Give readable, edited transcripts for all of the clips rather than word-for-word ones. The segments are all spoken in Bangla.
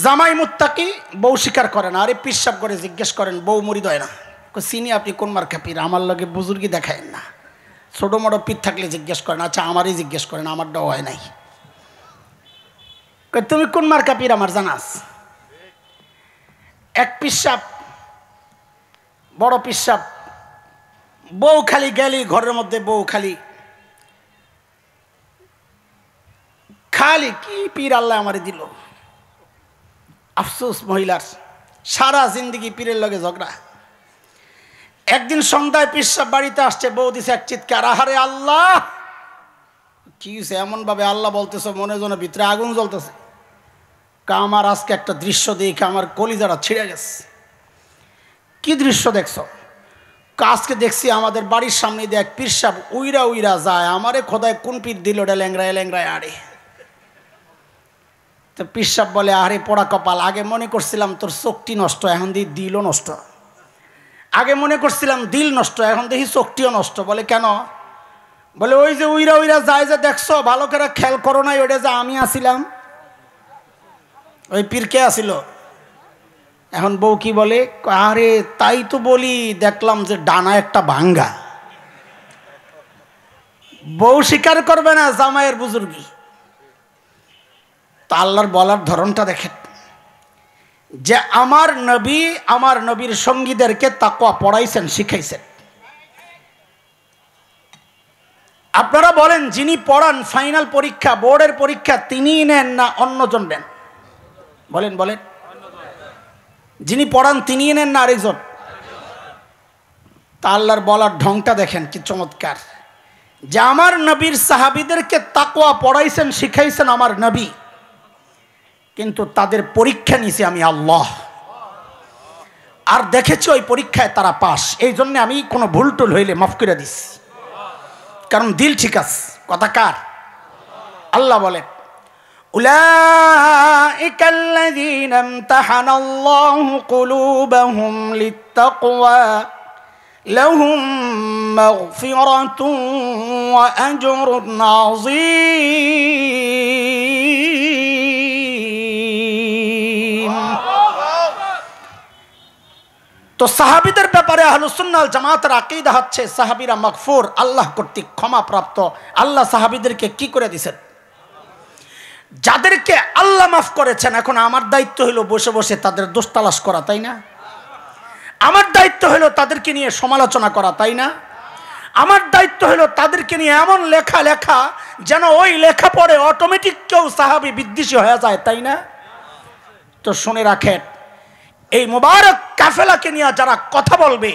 জামাই মুত্তাকি, বউ স্বীকার করে না। আরে পিসাব করে জিজ্ঞেস করেন, বউ মুরিদ হয় না? চিনি আপনি কোন মার্কা পীর, আমার লগে বুজুর্গি দেখায় না। ছোটো মোটো পীর থাকলে জিজ্ঞেস করেন, আচ্ছা আমারই জিজ্ঞেস করেন, আমারটাও হয় নাই। তুমি কোন মার্কা পীর আমার জানাস? এক পিসাব, বড় পিসাব, বউ খালি গেলি ঘরের মধ্যে, বউ খালি খালি কি পীর আল্লাহ আমারে দিল। আফসোস মহিলার, সারা জিন্দগি পীরের লগে ঝগড়া। একদিন সন্ধ্যায় পিসাব বাড়িতে আসছে, বউ দিছে এক চিৎকার, আহারে আল্লাহ কি হয়েছে এমন ভাবে আল্লাহ বলতেছ, মনে যেন ভিতরে আগুন জ্বলতেছে। আমার আজকে একটা দৃশ্য দেখে আমার কলিজাটা ছিঁড়ে গেছে। কি দৃশ্য দেখছো? আজকে দেখছি আমাদের বাড়ির সামনে দিয়ে এক পীর সাহেব উইরা উইরা যায়, আমারে খোদায় কোন পীর দিল ওটা ল্যাংরায় ল্যাংরায় আরে। তো পীর সাহেব বলে, আরে পোড়া কপাল, আগে মনে করছিলাম তোর চোখটি নষ্ট, এখন দেখি দিলও নষ্ট। আগে মনে করছিলাম দিল নষ্ট, এখন দেখি চোখটিও নষ্ট। বলে কেন? বলে ওই যে উইরা উইরা যায় যে দেখছো, ভালো করে খেয়াল করো নাই, ওইটা যে আমি আসিলাম। ওই পীর কে আসিল? এখন বউ কি বলে, আরে তাই তো বলি, দেখলাম যে ডানা একটা ভাঙ্গা। বউ স্বীকার করবে না জামাইয়ের বুজুর্গি। তা আল্লাহর বলার ধরনটা দেখেন, যে আমার নবী আমার নবীর সঙ্গীদেরকে তাকওয়া পড়াইছেন, শিখাইছেন। আপনারা বলেন, যিনি পড়ান ফাইনাল পরীক্ষা, বোর্ডের পরীক্ষা, তিনিই নেন না অন্যজন নেন? বলেন বলেন, যিনি পড়ান তিনিই নেন না আরেকজন? তা আল্লাহর বলার ঢংটা দেখেন কি চমৎকার, যে আমার নবীর সাহাবীদেরকে তাকওয়া পড়াইছেন, শিখাইছেন আমার নবী, কিন্তু তাদের পরীক্ষা নিয়েছি আমি আল্লাহ। আর দেখেছি ওই পরীক্ষায় তারা পাস। এই জন্য আমি কোনো ভুল টুল হইলে মাফ করে দিছি, কারণ দিল ঠিক আছে। কথা কার? আল্লাহ বলেন, উলাইকা আল্লাযীনা ইমতাহানাল্লাহু কুলুবাহুম লিত্তাকওয়া লাহুম মাগফিরাতুন ওয়া আজরুন আযীম। তো সাহাবীদের ব্যাপারে আহলুস সুন্নাহ ওয়াল জামাতের আকীদা হচ্ছে, সাহাবীরা মাগফুর, আল্লাহ কর্তৃক ক্ষমাপ্রাপ্ত। আল্লাহ সাহাবীদেরকে কি করে দিয়েছেন? যাদেরকে আল্লাহ মাফ করেছেন, এখন আমার দায়িত্ব হলো বসে বসে তাদের দোষ তালাশ করা, তাই না? আমার দায়িত্ব হলো তাদেরকে নিয়ে সমালোচনা করা, তাই না? আমার দায়িত্ব হলো তাদেরকে নিয়ে এমন লেখা লেখা যেন ওই লেখা পড়ে অটোমেটিক কেউ সাহাবী বিদ্বেষী হয়ে যায়, তাই না? তো শুনে রাখেন, এই মুবারক কাফেলাকে নিয়ে যারা কথা বলবে,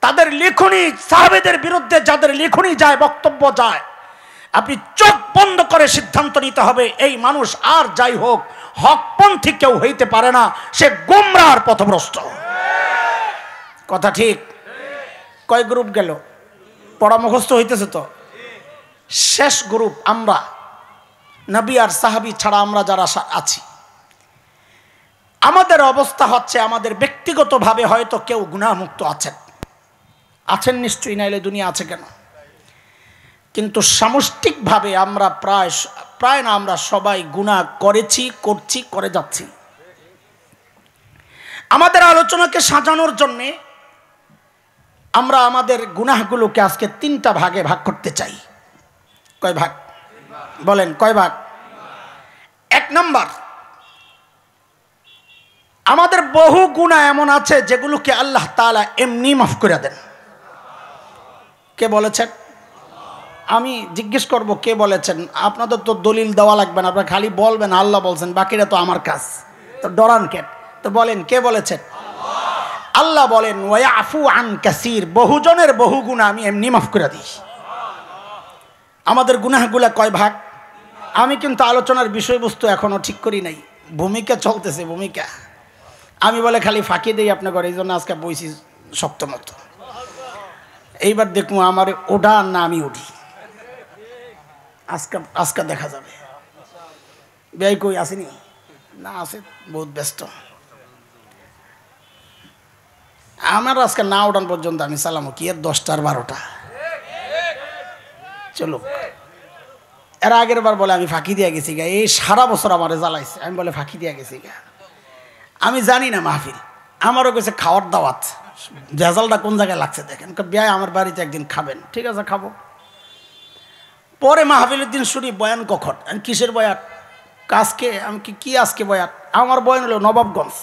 তাদের লেখনী, সাহাবীদের বিরুদ্ধে যাদের লেখনী যায়, বক্তব্য যায়, আপনি চোখ বন্ধ করে সিদ্ধান্ত নিতে হবে, এই মানুষ আর যাই হোক হকপন্থী কেউ হইতে পারে না, সে গোমরাহর পথভ্রষ্ট। কথা ঠিক? কয় গ্রুপ গেল? পড়া মুখস্থ হইতেছে তো? শেষ গ্রুপ আমরা, নবী আর সাহাবী ছাড়া আমরা যারা আছি। আমাদের অবস্থা হচ্ছে, আমাদের ব্যক্তিগতভাবে হয়তো কেউ গুনাহমুক্ত আছেন, আছেন নিশ্চয়ই, নাইলে দুনিয়া আছে কেন? কিন্তু সামষ্টিকভাবে আমরা প্রায় না, আমরা সবাই গুনাহ করেছি, করছি, করে যাচ্ছি। আমাদের আলোচনাকে সাজানোর জন্যে আমরা আমাদের গুনাহগুলোকে আজকে 3টা ভাগে ভাগ করতে চাই। কয় ভাগ? বলেন কয় ভাগ? 1 নাম্বার, আমাদের বহু গুনাহ এমন আছে যেগুলোকে আল্লাহ তাআলা এমনি মাফ করে দেন। কে বলেছেন? আমি জিজ্ঞেস করব কে বলেছেন? আপনাদের তো দলিল দেওয়া লাগবে না, আপনারা খালি বলবেন আল্লাহ বলছেন, বাকিটা তো আমার কাজ, তো ডরান কেন? তো বলেন কে বলেছেন? আল্লাহ বলেন, ওয়ায়াফু আন কাসীর, বহুজনের বহু গুনাহ আমি এমনি মাফ করে দিই। আমাদের গুনাহগুলা কয় ভাগ? আমি কিন্তু আলোচনার বিষয়বস্তু এখনো ঠিক করি নাই, ভূমিকা চলতেছে, ভূমিকা। আমি বলে খালি ফাঁকি দেই আপনাকে, এই জন্য আজকে বইছি শক্তমত। এইবার দেখুন আমার ওঠা না আমি উঠি, আজকে দেখা যাবে। বেয়াই কই আসেনি? না আছে, বহুত ব্যস্ত। আমার আজকে না ওঠান পর্যন্ত আমি চালামো কি? 10টা আর 12টা চলো। এর আগের বার বলে আমি ফাঁকি দিয়ে গেছি গা, এই সারা বছর আমারে জ্বালাইছে। আমি বলে ফাঁকি দিয়ে গেছি গা, আমি জানি না মাহফিল, আমারও কাছে খাওয়ার দাওয়াত, রেজাল্টটা কোন জায়গায় লাগছে দেখেন, বিয়ায় আমার বাড়িতে একদিন খাবেন, ঠিক আছে খাবো। পরে মাহফিলের দিন শুনি বয়ান কখন, আমি কিসের বয়ান, আজকে আমি কি আজকে বয়ান, আমার বয়ান হলো নবাবগঞ্জ।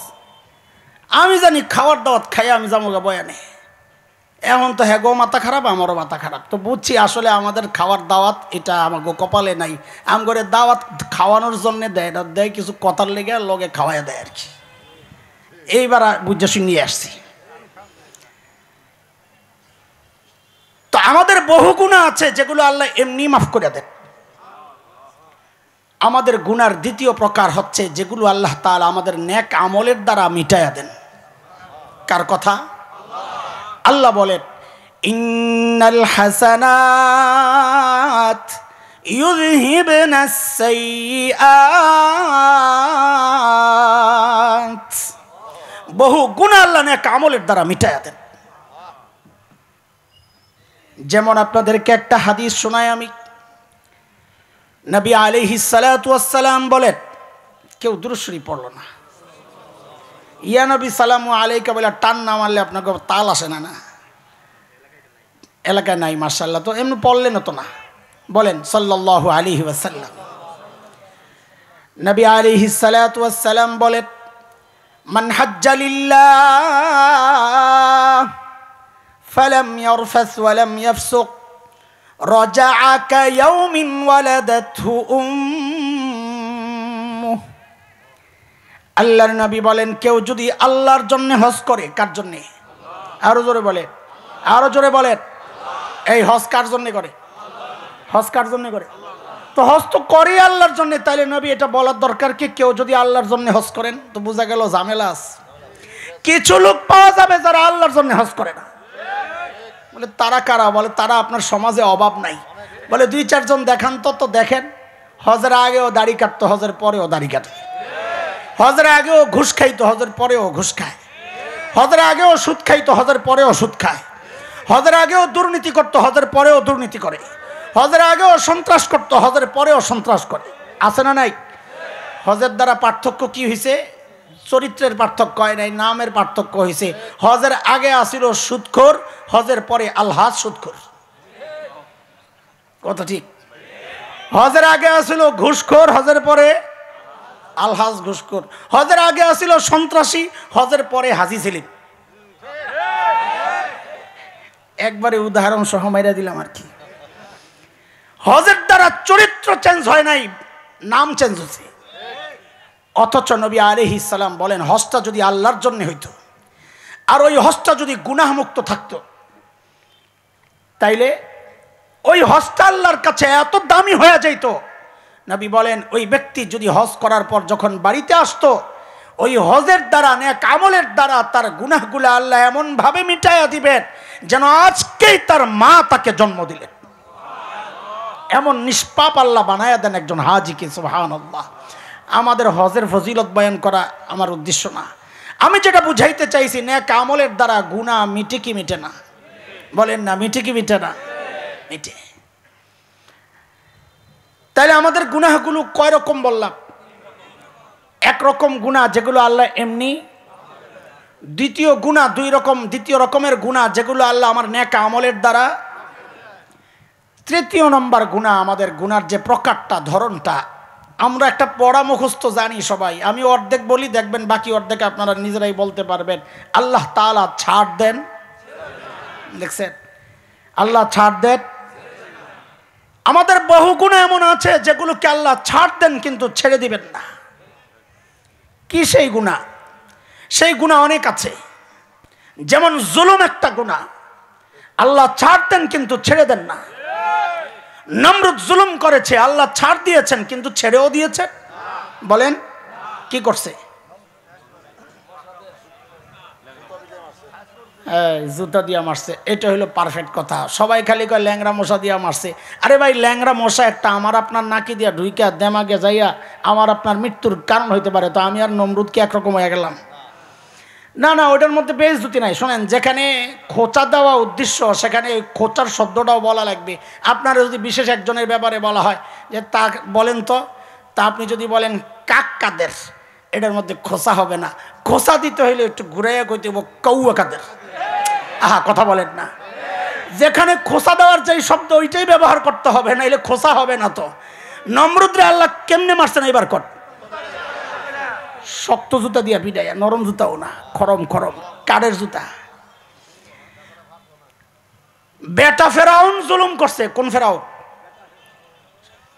আমি জানি খাওয়ার দাওয়াত খাই আমি যাবো গা বয়ানে। এখন তো হ্যাঁ গো মাথা খারাপ, আমারও মাথা খারাপ। তো বুঝছি আসলে আমাদের খাওয়ার দাওয়াত এটা আমার গো কপালে নাই। করে দাওয়াত খাওয়ানোর জন্যে দেয় না, দেয় কিছু কথার লেগে লগে খাওয়াইয়া দেয় আর কি। এইবার বুঝে শুনিয়ে আসছি। তো আমাদের বহু গুনাহ আছে যেগুলো আল্লাহ এমনি মাফ করে দেন। আমাদের গুনার দ্বিতীয় প্রকার হচ্ছে যেগুলো আল্লাহ তাআলা আমাদের নেক আমলের দ্বারা মিটাইয়া দেন। কার কথা? আল্লাহ বলেন, ইন্নাল হাসানাত ইউযহিবনাস সাইয়্যাত। বহু গুনাহ আল্লাহ নেক আমলের দ্বারা মিটাইয়া দেন। যেমন আপনাদেরকে একটা হাদিস শোনাই আমি। নবী আলাইহিস সালাতু ওয়াস সালাম বলেন, কেউ দুরূদ শরীফ পড়ল না, ইয়া নবী সালামু আলাইকা বলে টান না মারলে আপনাকে তাল আসে না। না এলাকায় নাই মাশাআল্লাহ, তো এমনি পড়লেন তো না, বলেন সাল্লাল্লাহু আলাইহি ওয়াসাল্লাম। নবী আলাইহিস সালাতু ওয়াস সালাম বলেন, মান হাজ্জা লিল্লাহ ফালাম ইয়ারফাস ওয়ালাম ইয়াফসুক রাজাআ কায়াউমিন ওয়ালাদাতহু উম্মুহ। আল্লাহর নবী বলেন, কেউ যদি আল্লাহর জন্য হজ করে, কার জন্য? আরো জোরে বলেন, আরো জোরে বলেন। এই হজ কার জন্য করে? হজ কার জন্য করে? তো হজ তো করে আল্লাহর জন্য। তাইলে নবী এটা বলার দরকার কি, কেউ যদি আল্লাহর জন্য হজ করেন? তো বোঝা গেল ঝামেলা আছে। কিছু লোক পাওয়া যাবে যারা আল্লাহর জন্য হজ করে না। বলে তারা কারা? বলে তারা আপনার সমাজে অভাব নাই। বলে দুই চারজন দেখান তো। তো দেখেন, হজের আগেও দাড়ি কাটতো, হজের পরেও দাড়ি কাটে। হজের আগেও ঘুষ খাইতো, হজের পরেও ঘুষ খায়। হজের আগেও সুদ খাইতো, হজের পরেও সুদ খায়। হজের আগেও দুর্নীতি করতো, হজের পরেও দুর্নীতি করে। হজের আগেও সন্ত্রাস করতো, হজের পরেও সন্ত্রাস করে। আছে না নাই? হজের দ্বারা পার্থক্য কি হয়েছে? চরিত্রের পার্থক্য হয় নাই, নামের পার্থক্য হয়েছে। হজের আগে আসিল সুদখোর, হজের পরে আলহাজ সুদখোর। কথা ঠিক? হজের আগে আসিল ঘুষখোর, হজের পরে আলহাজ ঘুষখোর। হজের আগে আসিল সন্ত্রাসী, হজের পরে হাজি সেলিম। একবারে উদাহরণ সহ মাইরা দিলাম আর কি। হজের দ্বারা চরিত্র চেঞ্জ হয় নাই, নাম চেঞ্জ হয়েছে। অথচ নবী আলাইহিস সালাম বলেন, হজটা যদি আল্লাহর জন্য হইতো, আর ওই হজটা যদি গুনাহমুক্ত থাকতো, তাইলে ওই হজটা আল্লাহর কাছে এত দামি হয়ে যাইত। নবী বলেন, ওই ব্যক্তি যদি হজ করার পর যখন বাড়িতে আসতো, ওই হজের দ্বারা নেক আমলের দ্বারা তার গুনাহগুলো আল্লাহ এমন ভাবে মিটাইয়া দিবেন যেন আজকেই তার মা তাকে জন্ম দিলেন। এমন নিষ্পাপ আল্লাহ বানায়া দেন একজন হাজিকে। সুবহানাল্লাহ। আমাদের হজের ফজিলত বয়ান করা আমার উদ্দেশ্য না। আমি যেটা বুঝাইতে চাইছি, নেক আমলের দ্বারা গুনাহ মিটে কি মিটে না? বলেন না, মিটে কি মিটে না? মিটে। তাইলে আমাদের গুনাহগুলো কয় রকম বললাম? একরকম গুনাহ যেগুলো আল্লাহ এমনি, দ্বিতীয় গুনাহ দুই রকম, দ্বিতীয় রকমের গুনাহ যেগুলো আল্লাহ আমার নেক আমলের দ্বারা, তৃতীয় নম্বর গুনাহ আমাদের গুনার যে প্রকারটা, ধরনটা, আমরা একটা পড়া মুখস্থ জানি সবাই। আমি অর্ধেক বলি, দেখবেন বাকি অর্ধেক আপনারা নিজেরাই বলতে পারবেন। আল্লাহ তাআলা ছাড় দেন, দেখছেন? আল্লাহ ছাড় দেন। আমাদের বহু গুনাহ এমন আছে যেগুলোকে আল্লাহ ছাড় দেন কিন্তু ছেড়ে দিবেন না। কি সেই গুনাহ? সেই গুনাহ অনেক আছে। যেমন জুলুম একটা গুনাহ, আল্লাহ ছাড় দেন কিন্তু ছেড়ে দেন না। নমরুদ জুলুম করেছে, আল্লাহ ছাড় দিয়েছেন কিন্তু ছেড়েও দিয়েছেন। বলেন কি করছে? জুতা দিয়া মারছে। এটা হলো পারফেক্ট কথা। সবাই খালি কয় ল্যাংরা মশা দিয়া মারছে। আরে ভাই, ল্যাংরা মশা একটা আমার আপনার নাকি দিয়া ঢুইকা দেমাগে যাইয়া আমার আপনার মৃত্যুর কারণ হইতে পারে। তো আমি আর নমরুদ কি একরকম হয়ে গেলাম? না না, ওইটার মধ্যে বেইজ্জতি নাই। শোনেন, যেখানে খোঁচা দেওয়া উদ্দেশ্য সেখানে খোঁচার শব্দটাও বলা লাগবে। আপনার যদি বিশেষ একজনের ব্যাপারে বলা হয় যে তা বলেন তো, তা আপনি যদি বলেন কাক কাদের, এটার মধ্যে খোঁচা হবে না। খোঁচা দিতে হইলে একটু ঘুরাইয়া কইতে হইব কৌয়া কাদের। আহা, কথা বলেন না। যেখানে খোঁচা দেওয়ার যেই শব্দ ওইটাই ব্যবহার করতে হবে, না এলে খোঁচা হবে না। তো নমরুদরে আল্লাহ কেমনে মারছেন এবার কর, শক্ত জুতা দিয়া পিটাইয়া, নরম জুতাও না, খরম খরম কাঠের জুতা। বেটা ফেরাউন জুলুম করছে। কোন ফেরাউন?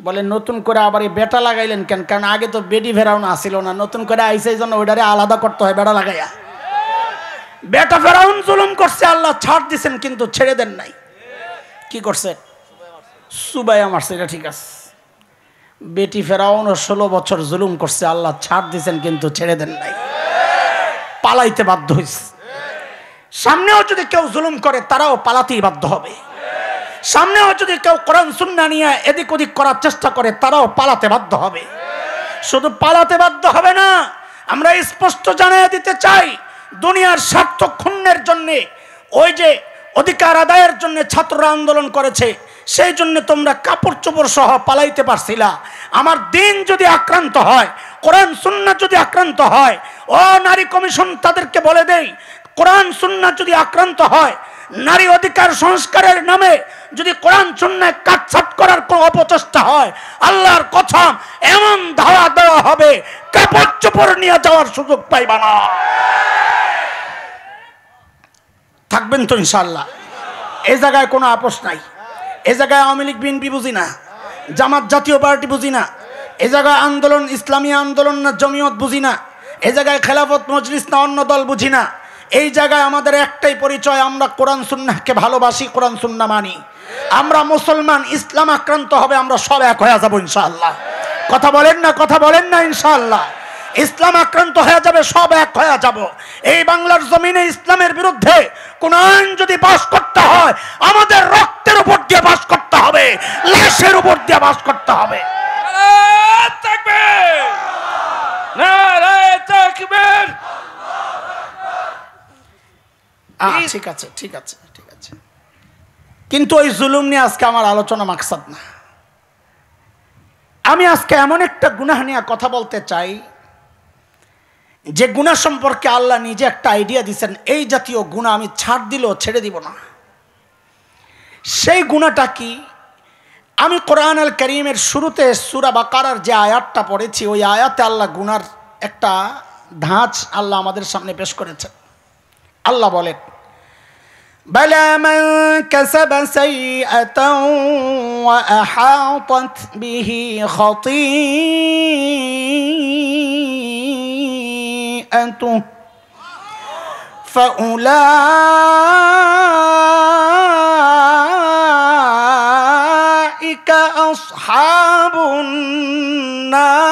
বলে নতুন করে আবার এই বেটা লাগাইলেন কেন? কারণ আগে তো বেডি ফেরাউন আসিল না, নতুন করে আইসে এই জন্য ওইটারে আলাদা করতে হয় বেটা লাগাইয়া। বেটা ফেরাউন জুলুম করছে, আল্লাহ ছাড় দিছেন কিন্তু ছেড়ে দেন নাই। কি করছে? সুবাইয়া মারছে, এটা ঠিক আছে। বেটি ফেরাউন 16 বছর জুলুম করছে, আল্লাহ ছাড় দিছেন কিন্তু ছেড়ে দেন নাই, পালাইতে বাধ্য হয়েছে। সামনেও যদি কেউ জুলুম করে তারাও পালাতেই বাধ্য হবে। সামনেও যদি কেউ কোরআন সুন্নাহ নিয়ে এদিক ওদিক করার চেষ্টা করে তারাও পালাতে বাধ্য হবে। শুধু পালাতে বাধ্য হবে না, আমরা স্পষ্ট জানিয়ে দিতে চাই, দুনিয়ার স্বার্থ ক্ষুণ্ণের জন্যে, ওই যে অধিকার আদায়ের জন্য ছাত্ররা আন্দোলন করেছে, সেই জন্য তোমরা কাপড় চোপড় সহ পালাইতে পারছিলা। আমার দিন যদি আক্রান্ত হয়, কোরআন সুন্নাহ যদি আক্রান্ত হয়, ও নারী কমিশন তাদেরকে বলে দেই, কোরআন সুন্নাহ যদি আক্রান্ত হয়, নারী অধিকার সংস্কারের নামে যদি কোরআন সুন্নাহ কাটছাট করার কোনো অপচেষ্টা হয়, আল্লাহর কথা এমন ধাওয়া দেওয়া হবে কাপড় চোপড় নিয়ে যাওয়ার সুযোগ পাইবা না। থাকবেন তো ইনশাআল্লাহ? এই জায়গায় কোনো আপোষ নাই। এই জায়গায় আওয়ামী লীগ বিএনপি বুঝি না, জামাত জাতীয় পার্টি বুঝি না, এই জায়গায় আন্দোলন ইসলামী আন্দোলন না জমিয়ত বুঝি না, এই জায়গায় খেলাফত মজলিস না অন্য দল বুঝি না। এই জায়গায় আমাদের একটাই পরিচয়, আমরা কোরআন সুন্নাহকে ভালোবাসি, কোরআন সুন্নাহ মানি। আমরা মুসলমান, ইসলাম আক্রান্ত হবে আমরা সব এক হয়ে যাব ইনশাআল্লাহ। কথা বলেন না, কথা বলেন না ইনশাআল্লাহ। ইসলাম আক্রান্ত হয়ে যাবে, সব এক হয়ে যাব। এই বাংলার জমিনে ইসলামের বিরুদ্ধে কোন আইন যদি পাস করতে হয়, আমাদের রক্তের উপর দিয়ে পাস করতে হবে, লাশের উপর দিয়ে পাস করতে হবে। ঠিক আছে, ঠিক আছে, ঠিক আছে। কিন্তু ওই জুলুম নিয়ে আজকে আমার আলোচনা মাকসাদ না। আমি আজকে এমন একটা গুনাহ নিয়ে কথা বলতে চাই, যে গুনাহ সম্পর্কে আল্লাহ নিজে একটা আইডিয়া দিয়েছেন, এই জাতীয় গুনাহ আমি ছাড় দিলেও ছেড়ে দিব না। সেই গুনাহটা কি? আমি কোরআন আল কারীমের শুরুতে সূরা বাকারার যে আয়াতটা পড়েছি, ওই আয়াতে আল্লাহ গুনার একটা ধাঁচ আল্লাহ আমাদের সামনে পেশ করেছেন। আল্লাহ বলেন, বালা মান কাসাবা সাইয়্যাতান ওয়া আহাতাত বিহি খাতিআতুহু ফাউলাইকা আসহাবুন নার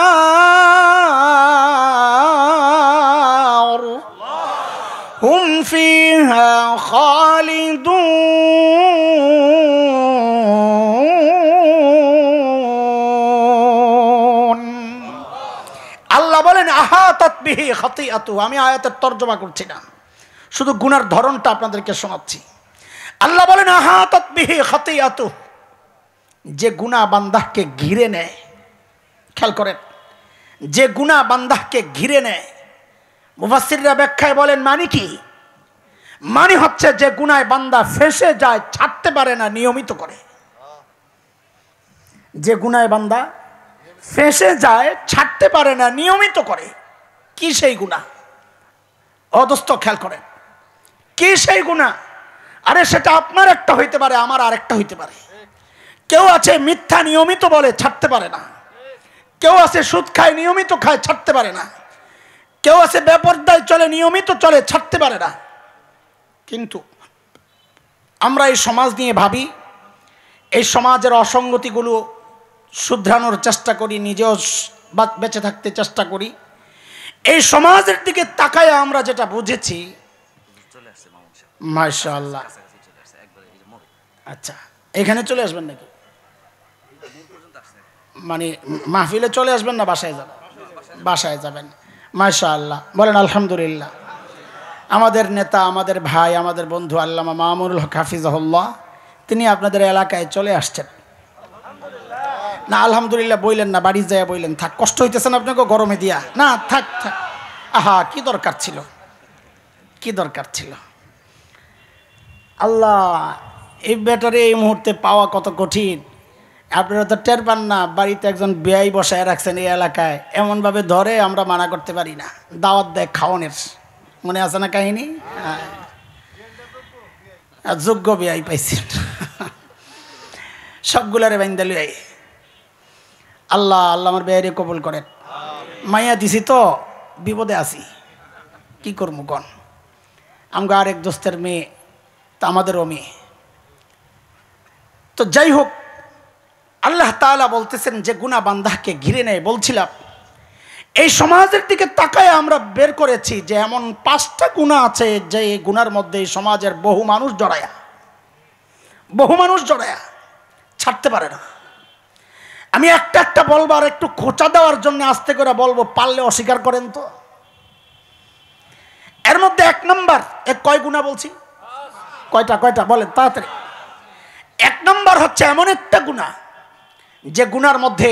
হুম ফিহা খালিদুন। আল্লাহ বলেন আহাতাত বিহি খাতিআতু। আমি আয়াতের তরজমা করছি না, শুধু গুনার ধরনটা আপনাদেরকে শোনাচ্ছি। আল্লাহ বলেন আহাতাত বিহি খাতিআতু, যে গুনাহ বান্দাকে ঘিরে নেয়। খেয়াল করেন, যে গুনাহ বান্দাকে ঘিরে নেয়, মুফাসসিররা ব্যাখ্যায় বলেন মানে কি? মানে হচ্ছে যে গুনায় বান্দা ফেঁসে যায়, ছাড়তে পারে না, নিয়মিত করে। যে গুনায় বান্দা ফেঁসে যায়, ছাড়তে পারে না, নিয়মিত করে। কি সেই গুনাহ? অদস্ত খেয়াল করেন, কি সেই গুনাহ? আরে সেটা আপনার একটা হইতে পারে, আমার আরেকটা হইতে পারে। কেউ আছে মিথ্যা নিয়মিত বলে, ছাড়তে পারে না। কেউ আছে সুদ খায়, নিয়মিত খায়, ছাড়তে পারে না। কেউ আছে বেপরদায় চলে, নিয়মিত চলে, ছাড়তে পারে না। কিন্তু আমরা এই সমাজ নিয়ে ভাবি, এই সমাজের অসঙ্গতিগুলো শুধরানোর চেষ্টা করি, নিজেও বেঁচে থাকতে চেষ্টা করি। এই সমাজের দিকে তাকায় আমরা যেটা বুঝেছি, মাশাআল্লাহ, আচ্ছা এখানে চলে আসবেন নাকি? মানে মাহফিলে চলে আসবেন না বাসায় যাবেন? বাসায় যাবেন, মাশাআল্লাহ, বলেন আলহামদুলিল্লাহ। আমাদের নেতা, আমাদের ভাই, আমাদের বন্ধু আল্লামা মামুনুল হক হাফিজাহুল্লাহ, তিনি আপনাদের এলাকায় চলে আসছেন। না আলহামদুলিল্লাহ বইলেন না, বাড়ি যায় বইলেন। থাক, কষ্ট হইতেছেন আপনাকে গরমে দিয়া? না থাক থাক। আহা, কি দরকার ছিল, কি দরকার ছিল। আল্লাহ, এই ব্যাটারে এই মুহূর্তে পাওয়া কত কঠিন। আপনারা তো টের পান না, বাড়িতে একজন বেয়াই বসায় রাখছেন এই এলাকায়, এমনভাবে ধরে আমরা মানা করতে পারি না। দাওয়াত দেয় খাওয়ানের, মনে আছে না কাহিনী? হ্যাঁ, যোগ্য বেয়াই পাইছেন, সবগুলারে বাইন্দা লুই। আল্লাহ আল্লাহ আমার বেয়ারে কবুল করেন। মাইয়া দিছি তো বিপদে আছি, কি করবো কন। আমগো আরেক দোস্তের মেয়ে, তা আমাদেরও মেয়ে। তো যাই হোক, আল্লাহ তাআলা বলতেছেন যে গুনাহ বান্দাকে ঘিরে নেয়। বলছিলাম এই সমাজের দিকে তাকায় আমরা বের করেছি যে এমন 5টা গুনাহ আছে যে এই গুনার মধ্যে এই সমাজের বহু মানুষ জড়ায়া ছাড়তে পারে না। আমি একটা একটা বলবো, আর একটু খোঁচা দেওয়ার জন্য আস্তে করে বলবো, পারলে অস্বীকার করেন তো। এর মধ্যে 1 নম্বর, কয় গুনাহ বলছি? কয়টা বলেন তাড়াতাড়ি। 1 নম্বর হচ্ছে এমন একটা গুনাহ যে গুনার মধ্যে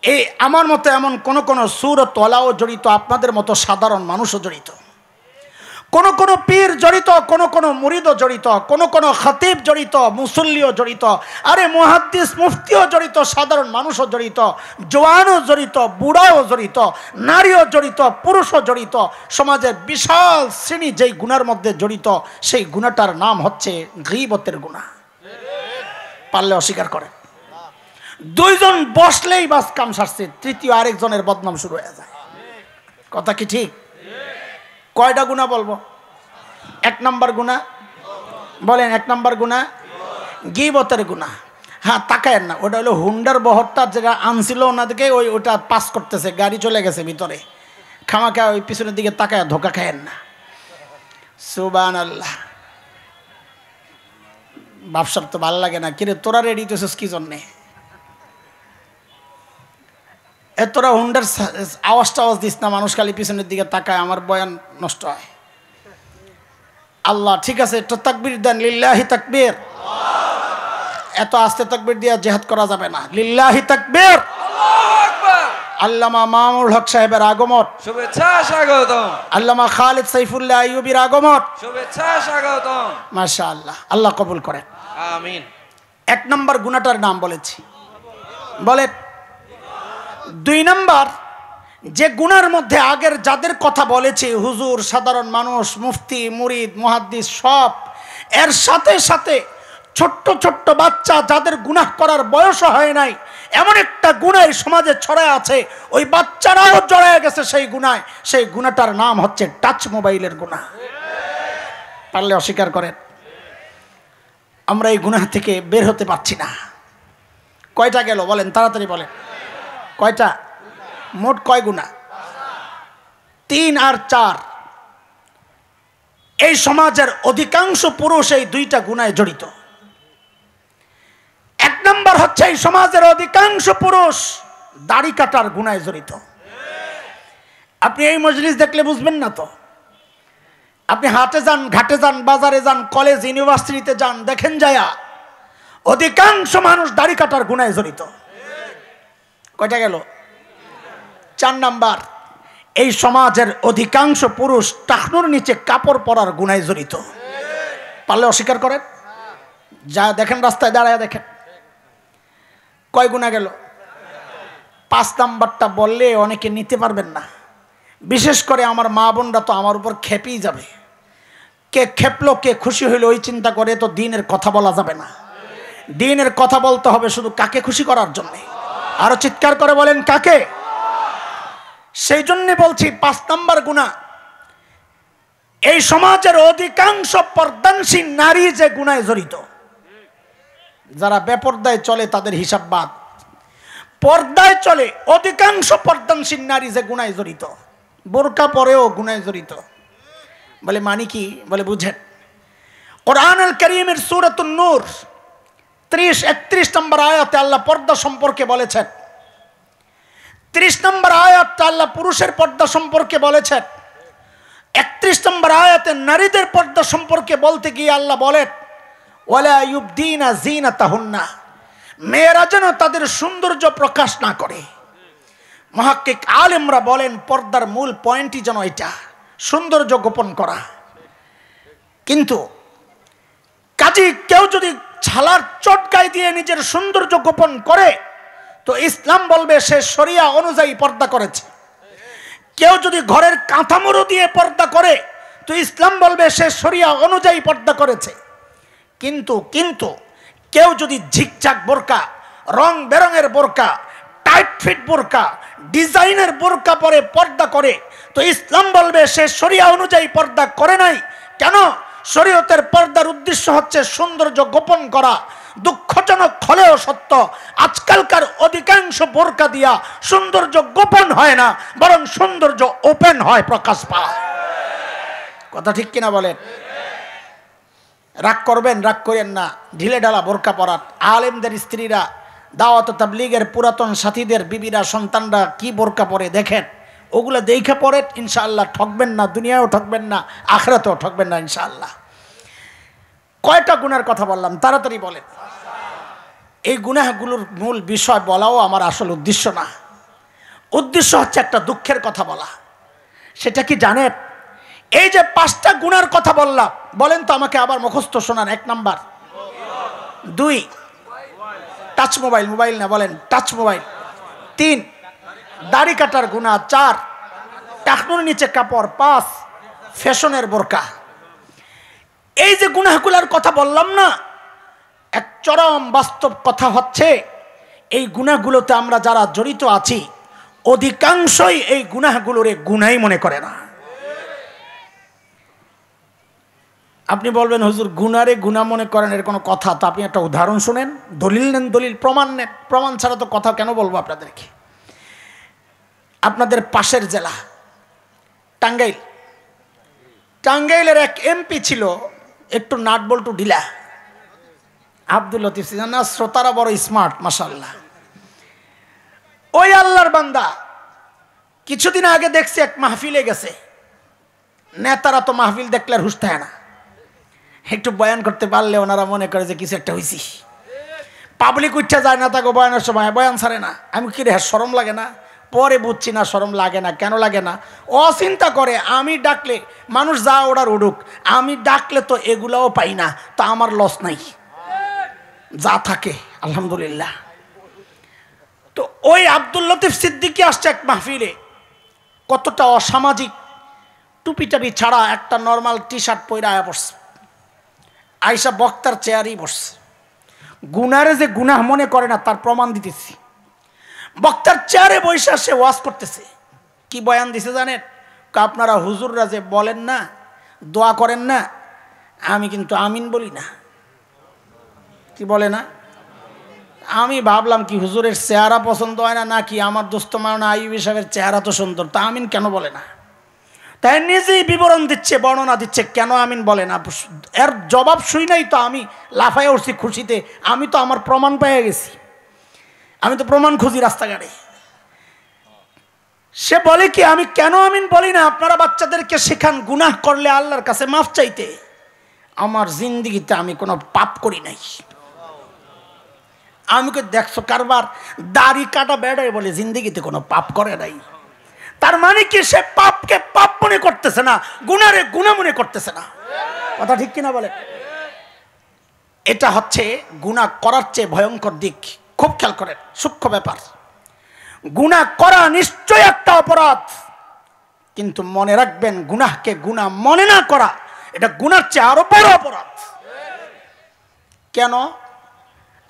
এই আমার মতো এমন কোন সুরতওয়ালাও জড়িত, আপনাদের মতো সাধারণ মানুষও জড়িত, কোন পীর জড়িত, কোন মুরিদও জড়িত, কোন খতিব জড়িত, মুসল্লিও জড়িত, আরে মুহাদ্দিস মুফতিও জড়িত, সাধারণ মানুষও জড়িত, জওয়ানও জড়িত, বুড়াও জড়িত, নারীও জড়িত, পুরুষও জড়িত। সমাজের বিশাল শ্রেণী যেই গুনার মধ্যে জড়িত, সেই গুনাহটার নাম হচ্ছে গীবতের গুনাহ। পারলে অস্বীকার করেন। 2 জন বসলেই বাস কাম সারছে, তৃতীয় আরেকজনের বদনাম শুরু হয়ে যায়। কথা কি ঠিক? কয়টা গুনাহ বলবো? 1 নম্বর গুনাহ বলেন। 1 নম্বর গুনাহ গীবতের গুনাহ। হ্যাঁ, তাকায়েন না, ওটা হলো হুন্ডার বহরটা যেটা আনছিল ওনাদেরকে, ওটা পাস করতেছে, গাড়ি চলে গেছে ভিতরে, খামাখা ওই পিছনের দিকে তাকায় ধোকা খায়েন না। সুবহানাল্লাহ। ব্যবসার তো ভালো লাগে না। কিরে তোরা রেডি হইতেছিস কি জন্যে? তোরা হুন্ডার আওয়াজ দিস না, মানুষ খালি পিছনের দিকে তাকায়, আমার বয়ান নষ্ট হয়। আল্লাহ, ঠিক আছে, একটু তাকবীর দেন, লিল্লাহি তাকবীর। এত আস্তে তাকবীর দিয়া জিহাদ করা যাবে না। লিল্লাহি তাকবীর, আল্লাহু আকবার। আল্লামা মামুনুল হক সাহেবের আগমন, শুভেচ্ছা স্বাগতম। আল্লামা খালিদ সাইফুল্লাহ আইয়ুবীর আগমন, শুভেচ্ছা স্বাগতম। মাশাআল্লাহ, আল্লাহ কবুল করেন, আমিন। 1 নম্বর গুনাহটার নাম বলেছি, বলে। 2 নম্বর যে গুনার মধ্যে আগের যাদের কথা বলেছি, হুজুর, সাধারণ মানুষ, মুফতি, মুরিদ, মুহাদ্দিস, সব, এর সাথে সাথে ছোট্ট ছোট্ট বাচ্চা যাদের গুনাহ করার বয়স হয় নাই, এমন একটা গুনাহ সমাজে ছড়ায় আছে, ওই বাচ্চারাও জড়ায় গেছে সেই গুনায়। সেই গুনাহটার নাম হচ্ছে টাচ মোবাইলের গুনাহ। পারলে অস্বীকার করেন। আমরা এই গুনাহ থেকে বের হতে পারছি না। কয়টা গেল বলেন, তাড়াতাড়ি বলেন। কয়টা? মোট কয় গুনাহ? 3 আর 4। এই সমাজের অধিকাংশ পুরুষ এই 2টা গুনাহে জড়িত। 1 নম্বর হচ্ছে এই সমাজের অধিকাংশ পুরুষ দাড়ি কাটার গুনাহে জড়িত। আপনি এই মজলিস দেখলে বুঝবেন না তো। আপনি হাটে যান, ঘাটে যান, বাজারে যান, কলেজ ইউনিভার্সিটিতে যান, দেখেন যায়া অধিকাংশ মানুষ দাড়ি কাটার গুনাহে জড়িত। কয়টা গেল? 4 নাম্বার, এই সমাজের অধিকাংশ পুরুষ টাকনুর নিচে কাপড় পরার গুনাহে জড়িত। পারলে অস্বীকার করেন। যা দেখেন, রাস্তায় দাঁড়ায় দেখেন, কয় গুনাহ গেল? 5 নাম্বারটা বললে অনেকে নিতে পারবেন না, বিশেষ করে আমার মা বোনরা তো আমার উপর খেপেই যাবে। কে খেপলো, কে খুশি হইলো, ওই চিন্তা করে তো দিনের কথা বলা যাবে না। দিনের কথা বলতে হবে শুধু কাকে খুশি করার জন্য। আরো চিৎকার করে বলেন, কাকে? সেই জন্য বলছি 5 নাম্বার গুনাহ, এই সমাজের অধিকাংশ পর্দানশীল নারী যে গুনাহে জড়িত। যারা বেপর্দায় চলে তাদের হিসাব বাদ, পর্দায় চলে অধিকাংশ পর্দানশীল নারী যে গুনাহে জড়িত, বোরকা পরেও গুনাহে জড়িত। বলে মানে কি? বলে বুঝেন, কোরআনুল কারীমের সূরাতুন নূর 30-31 নম্বর আয়াতে আল্লাহ পর্দা সম্পর্কে বলেছেন। 30 নম্বর আয়াতে আল্লাহ পুরুষের পর্দা সম্পর্কে বলেছেন। 31 নম্বর আয়াতে নারীদের পর্দা সম্পর্কে বলতে গিয়ে আল্লাহ বলেন, ওয়ালা ইউবদিনা জিনাতাহুন্না, মেয়েরা যেন তাদের সৌন্দর্য প্রকাশ না করে। মুহাক্কিক আলেমরা বলেন পর্দার মূল পয়েন্টই যেন এটা, সৌন্দর্য গোপন করা। কিন্তু কাজী কেউ যদি ছালার চটকাই দিয়ে নিজের সৌন্দর্য গোপন করে তো ইসলাম বলবে সে শরিয়া অনুযায়ী পর্দা করেছে। কেউ যদি ঘরের কাঁথামুড়ো দিয়ে পর্দা করে তো ইসলাম বলবে সে শরিয়া অনুযায়ী পর্দা করেছে। কিন্তু কেউ যদি ঝিকঝাক বোরকা, রং বেরঙের বোরকা, টাইট ফিট বোরকা, ডিজাইনের বোরকা পরে পর্দা করে তো ইসলাম বলবে সে শরিয়া অনুযায়ী পর্দা করে নাই। কেন? শরীয়তের পর্দার উদ্দেশ্য হচ্ছে সৌন্দর্য গোপন করা। দুঃখজনক হলেও সত্য, আজকালকার অধিকাংশ বোরকা দিয়া সৌন্দর্য গোপন হয় না, বরং সৌন্দর্য ওপেন হয়, প্রকাশ পায়। কথা ঠিক কিনা বলেন? রাগ করবেন, রাগ করেন না। ঢিলে ঢালা বোরকা পরাত আলেমদের স্ত্রীরা, দাওয়াত তাবলীগের পুরাতন সাথীদের বিবিরা, সন্তানরা কি বোরকা পরে দেখেন, ওগুলো দেখে পড়ে ইনশাআল্লাহ ঠকবেন না, দুনিয়াও ঠকবেন না, আখিরাতেও ঠকবেন না ইনশাআল্লাহ। কয়টা গুনার কথা বললাম তাড়াতাড়ি বলেন। এই গুনাহগুলোর মূল বিষয় বলাও আমার আসল উদ্দেশ্য না। উদ্দেশ্য হচ্ছে একটা দুঃখের কথা বলা। সেটা কি জানেন? এই যে 5টা গুনার কথা বললাম, বলেন তো আমাকে আবার মুখস্থ শোনান। 1 নাম্বার, 2 টাচ মোবাইল, মোবাইল না বলেন টাচ মোবাইল, 3 দাড়ি কাটার গুনাহ, 4 টাকনুর নিচে কাপড়, 5 ফ্যাশনের বোরকা। এই যে গুনাহগুলোর কথা বললাম না, এক চরম বাস্তব কথা হচ্ছে এই গুনাহগুলোতে আমরা যারা জড়িত আছি অধিকাংশই এই গুনাহগুলোরে গুনাই মনে করে না। আপনি বলবেন হুজুর গুনারে গুনাহ মনে করেন, এর কোনো কথা? তো আপনি একটা উদাহরণ শুনেন, দলিল নেন, দলিল প্রমাণ নেন। প্রমাণ ছাড়া তো কথা কেন বলবো আপনাদেরকে? আপনাদের পাশের জেলা টাঙ্গাইল, টাঙ্গাইলের এক এমপি ছিল একটু নাট বল্টু ঢিলা, আব্দুল লতিফ। না, শ্রোতারা বড় স্মার্ট মাশাআল্লাহ। ওই আল্লাহর বান্দা কিছুদিন আগে দেখছি এক মাহফিলে গেছে। নেতারা তো মাহফিল দেখলে আর হুঁশ থাকে না, একটু বয়ান করতে পারলে ওনারা মনে করে যে কিছু একটা হয়েছি। পাবলিক উঠা যায় না তাকে বয়ানের সময়, বয়ান ছাড়ে না। আমি কি রে, শরম লাগে না? পরে বুঝছি না শরম লাগে না। কেন লাগে না? অচিন্তা করে আমি ডাকলে মানুষ যা ওড়ার উড়ুক, আমি ডাকলে তো এগুলাও পাই না, তো আমার লস নাই, যা থাকে আলহামদুলিল্লাহ। তো ওই আব্দুল লতিফ সিদ্দিকী আসছে এক মাহফিলে, কতটা অসামাজিক, টুপি টাপি ছাড়া একটা নর্মাল টি শার্ট পরে আয়া পড়ছে, আইসা বক্তার চেয়ারই বসছে। গুনারে যে গুনাহ মনে করে না তার প্রমাণ দিতেছি। বক্তার চেয়ারে বসে সে ওয়াজ করতেছে। কি বয়ান দিছে জানেন? আপনারা হুজুররা যে বলেন না, দোয়া করেন না, আমি কিন্তু আমিন বলি না। কি বলে না? আমি ভাবলাম কি হুজুরের চেহারা পছন্দ হয় না নাকি আমার দোস্ত মাওলানা আইয়ুবী সাহেবের চেহারা তো সুন্দর, তা আমিন কেন বলে না? তাই নিজেই বিবরণ দিচ্ছে, বর্ণনা দিচ্ছে কেন আমিন বলে না। এর জবাব শুই নাই তো আমি লাফায় উঠছি খুশিতে। আমি তো আমার প্রমাণ পেয়ে গেছি, আমি তো প্রমাণ খুঁজি রাস্তাঘাটে। সে বলে কি আমি কেন আমিন বলি না? আপনারা বাচ্চাদেরকে শেখান গুনাহ করলে আল্লাহর কাছে মাফ চাইতে। আমার জিন্দিগিতে আমি কোনো পাপ করি নাই। আমি কে দেখছো কারবার দাড়ি কাটা বেড়ায় বলে জিন্দিগিতে কোনো পাপ করে নাই। তার মানে কি সে পাপকে পাপ মনে করতেছে না, গুনারে গুনাহ মনে করতেছে না। কথা ঠিক কিনা বলে? এটা হচ্ছে গুনাহ করার চেয়ে ভয়ঙ্কর দিক। খুব খেয়াল করেন, সূক্ষ্ম ব্যাপার। গুনাহ করা নিশ্চয় একটা অপরাধ, কিন্তু মনে রাখবেন গুনাহকে গুনাহ মনে না করা এটা গুনার চেয়ে আরো বড় অপরাধ। কেন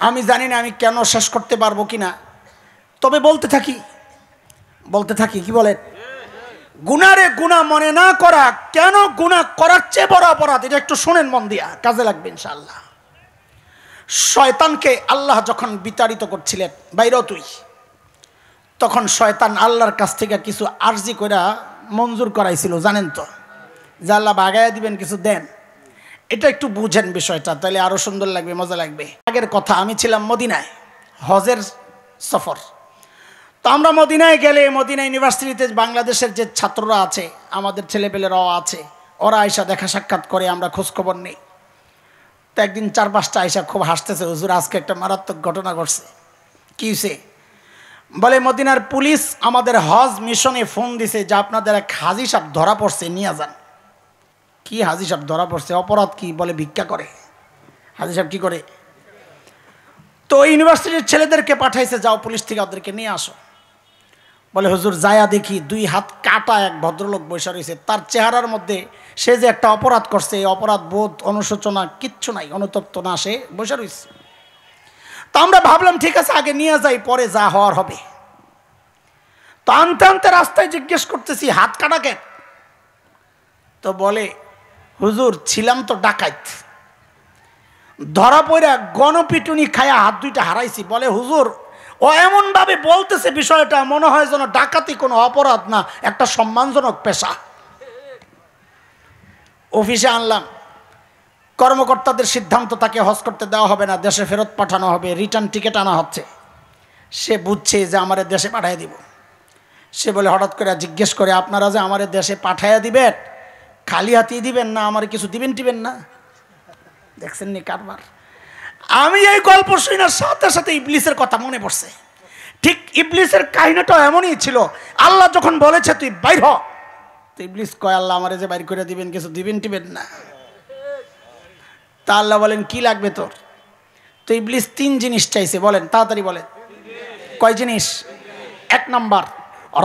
আমি জানি না, আমি কেন শেষ করতে পারবো কিনা, তবে বলতে থাকি কি বলেন? গুনারে গুনাহ মনে না করা কেন গুনাহ করার চেয়ে বড় অপরাধ, এটা একটু শুনেন মন দিয়া, কাজে লাগবে ইনশাআল্লাহ। শয়তানকে আল্লাহ যখন বিতাড়িত করছিলেন, বাইরেও তুই, তখন শয়তান আল্লাহর কাছ থেকে কিছু আরজি কইরা মঞ্জুর করাইছিল, জানেন তো? যে আল্লাহ বাগাইয়া দিবেন, কিছু দেন। এটা একটু বুঝেন বিষয়টা, তাহলে আরো সুন্দর লাগবে, মজা লাগবে। আগের কথা, আমি ছিলাম মদিনায়, হজের সফর। তো আমরা মদিনায় গেলে মদিনা ইউনিভার্সিটিতে বাংলাদেশের যে ছাত্ররা আছে, আমাদের ছেলেপেলেরাও আছে, ওরা আয়সা দেখা সাক্ষাৎ করে, আমরা খোঁজখবর নেই। তো একদিন 4-5টা আয়সা খুব হাসতেছে, হুজুর আজকে একটা মারাত্মক ঘটনা ঘটছে। কী হয়েছে? বলে মদিনার পুলিশ আমাদের হজ মিশনে ফোন দিছে যে আপনাদের এক হাজি সাহেব ধরা পড়ছে, নিয়ে যান। কি হাজি সাহেব ধরা পড়ছে? অপরাধ কি? বলে ভিক্ষা করে। হাজি সাহেব কি করে? তো ইউনিভার্সিটির ছেলেদেরকে পাঠাইছে, যাও পুলিশ থেকে ওদেরকে নিয়ে আসো। বলে হুজুর যায়া দেখি 2 হাত কাটা এক ভদ্রলোক বসে রয়েছে, তার চেহারার মধ্যে সে যে একটা অপরাধ করছে এই অপরাধ বোধ অনুশোচনা কিচ্ছু নাই, অনুতপ্ত না, সে বসে রয়েছে। তো আমরা ভাবলাম ঠিক আছে আগে নিয়ে যাই, পরে যা হওয়ার হবে। তো আনতে আনতে রাস্তায় জিজ্ঞেস করতেছি হাত কাটা কেন? তো বলে হুজুর ছিলাম তো ডাকাত, ধরা পড়া গণপিটুনি খায়া হাত 2টা হারাইছি। বলে হুজুর ও এমনভাবে বলতেছে বিষয়টা মনে হয় যেন ডাকাতি কোনো অপরাধ না, একটা সম্মানজনক পেশা। অফিসে আনলাম, কর্মকর্তাদের সিদ্ধান্ত তাকে হজ করতে দেওয়া হবে না, দেশে ফেরত পাঠানো হবে, রিটার্ন টিকিট আনা হচ্ছে। সে বুঝছে যে আমারে দেশে পাঠিয়ে দিব। সে বলে হঠাৎ করে জিজ্ঞেস করে আপনারা যে আমারে দেশে পাঠাইয়া দিবেন, খালি হাতিয়ে দিবেন না, আমার কিছু দিবেন টিবেন না? দেখছেন নি কারবার? আমি এই গল্প শুনার সাথে সাথে ইবলিসের কথা মনে পড়ছে। ঠিক ইবলিসের কাহিনীটা এমনই ছিল। আল্লাহ যখন বলেছে তুই বাইর হ, তো ইবলিস কয় আল্লাহ আমারে যে বাইর করে দিবেন, কিছু দিবেন টিবেন না? তা আল্লাহ বলেন কি লাগবে তোর? তো ইবলিস 3 জিনিস চাইছে, বলেন তাড়াতাড়ি বলেন। কয় জিনিস? 1 নাম্বার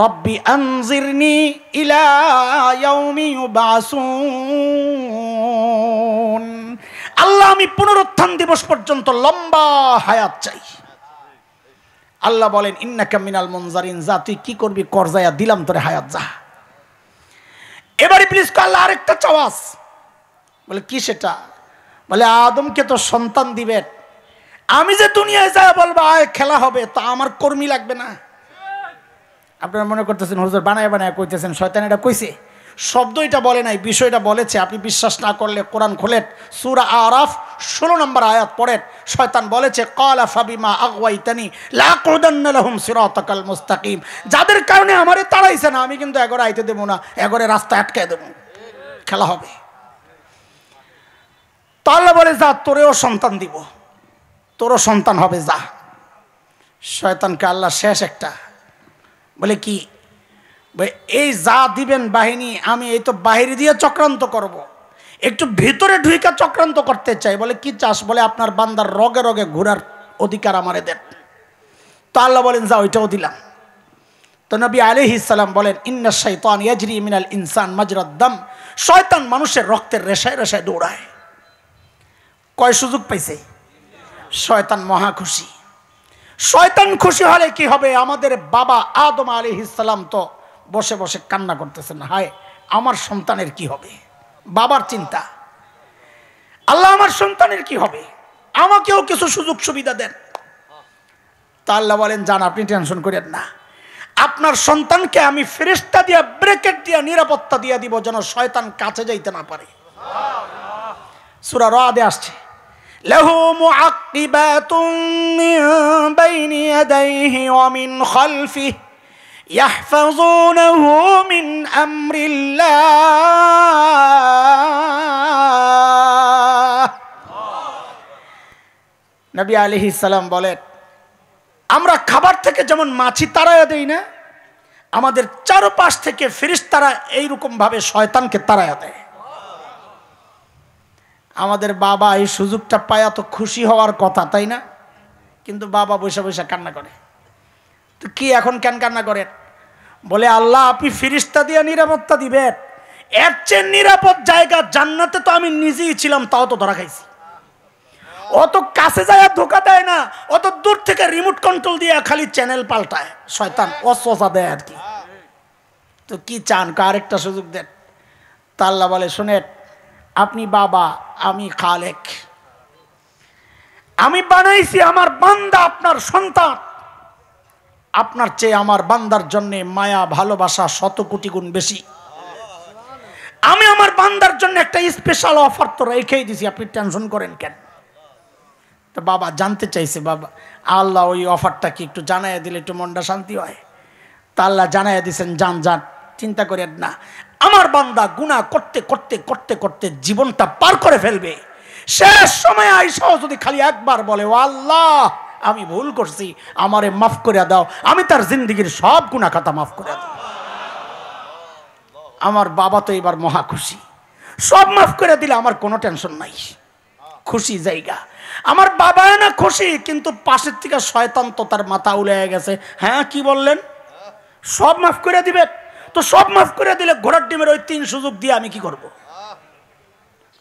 রব্বি আনজিরনি ইলা ইয়াউমি ইউবাসুন, আল্লাহ আমি পুনরুত্থান দিবস পর্যন্ত লম্বা হায়াত চাই। আল্লাহ বলেন ইন্নাকা মিনাল মুনজারিন, যা তুই কি করবি কর, যায়া দিলাম তোরে হায়াত, যা। এবার ইবলিস কয় আল্লাহ আরেকটা চাওয়াস। বলে কি সেটা? বলে আদমকে তো সন্তান দিবেন, আমি যে দুনিয়ায় যায় বলবো আয় খেলা হবে, তা আমার কর্মী লাগবে না? আপনারা মনে করতেছেন হুজুর বানায় বানায় কইতেছেন, শয়তান এটা কইছে। শব্দ এটা বলে নাই, বিষয়টা বলেছে। আপনি বিশ্বাস না করলে কোরআন খোলেন, সূরা আরাফ 16 নম্বর আয়াত পড়েন। শয়তান বলেছে ক্বালা ফাবিমা আগওয়াইতানি লাকুদান্না লাহুম সিরাতাকাল মুস্তাকিম, যাদের কারণে আমারে তাড়াইছে না, আমি কিন্তু এগরে আইতে দেব না, এগরে রাস্তা আটকায় দেব, খেলা হবে। তো আল্লাহ বলে যা তোরেও সন্তান দিব, তোরও সন্তান হবে, যা। শয়তানকে আল্লাহ শেষ একটা বলে কি, এই যা দিবেন বাহিনী, আমি এই তো বাহিরে দিয়ে চক্রান্ত করব, একটু ভিতরে ঢুইকা চক্রান্ত করতে চাই। বলে কি চাস? বলে আপনার বান্দার রগে রগে ঘোরার অধিকার আমারে দেন। তো আল্লাহ বলেন যা, ওইটাও দিলাম। তো নবী আলাইহিস সালাম বলেন ইন্না শাইতান ইয়াজরি মিনাল ইনসান মাজরাদ দাম, শয়তান মানুষের রক্তের রেশায় রেশায় দৌড়ায়। কয় সুযোগ পাইছে? শয়তান মহা খুশি। শয়তান খুশি হলে কি হবে? আমাদের বাবা আদম আলাইহিস সালাম তো বসে বসে কান্না করতেছেন, হায় আমার সন্তানের কি হবে। বাবার চিন্তা, আল্লাহ আমার সন্তানের কি হবে, আমাকেও কিছু সুযোগ সুবিধা দেন। তা আল্লাহ বলেন জান আপনি টেনশন করেন না, আপনার সন্তানকে আমি ফেরেশতা দিয়া ব্রেকেট দিয়া নিরাপত্তা দিয়া দিব, যেন শয়তান কাছে যাইতে না পারে। সূরা রাদে আসছে লাহু মুআক্কিবাতুন মিন বাইনি ইয়াদাইহি ওয়া মিন খালফিহি ইয়াহফাযুনাহু মিন আমরিল্লাহ। নবী আলাইহিস সালাম বলেন আমরা খাবার থেকে যেমন মাছি তাড়ায়া দেই না, আমাদের চারপাশ থেকে ফেরেশতারা এইরকম ভাবে শয়তানকে তাড়ায়া দেয়। আমাদের বাবা এই সুযোগটা পায়া তো খুশি হওয়ার কথা, তাই না? কিন্তু বাবা বসে বসে কান্না করে। তো কি এখন কেন কান্না করেন? বলে আল্লাহ আপনি ফেরেশতা দিয়ে নিরাপত্তা দিবেন, এর চেয়ে নিরাপদ জায়গা জান্নাতে তো আমি নিজেই ছিলাম, তাও তো ধরা খাইছি। অত কাছে যায় ধোকা দেয় না, অত দূর থেকে রিমোট কন্ট্রোল দিয়ে খালি চ্যানেল পাল্টায় শয়তান, অসচা দেয় আর কি। তো কি চান? আরেকটা সুযোগ দেন। তা আল্লাহ বলে শোনেন, আপনি বাবা, আমি খালেক, আমি বানাইছি আমার বান্দা আপনার সন্তান, আপনার চেয়ে আমার বান্দার জন্য মায়া ভালোবাসা 100 কোটি গুণ বেশি। আমি আমার বান্দার জন্য একটা স্পেশাল অফার তো রেখেই দিছি, আপনি টেনশন করেন কেন? তো বাবা জানতে চাইছে, বাবা আল্লাহ ওই অফারটা কি একটু জানাইয়া দিলে একটু মনটা শান্তি হয়। তা আল্লাহ জানাইয়া দিয়েছেন, যান যান, চিন্তা করেন না। আমার বান্দা গুনাহ করতে করতে করতে করতে জীবনটা পার করে ফেলবে, শেষ সময় আইসাও যদি খালি একবার বলে, ও আল্লাহ আমি ভুল করছি, আমারে মাফ করে দাও, আমি তার জিন্দেগির সব গুনাহ খাতা মাফ করে দাও। আমার বাবা তো এবার মহা খুশি, সব মাফ করে দিলে আমার কোনো টেনশন নাই, খুশি জায়গা। আমার বাবা না খুশি, কিন্তু পাশের থেকে শয়তান তো তার মাথা উলে গেছে। হ্যাঁ কি বললেন, সব মাফ করে দিবেন? তো সব মাফ করে দিলে ঘোড়ার ডিমের ওই 3 সুযোগ দিয়ে আমি কি করব?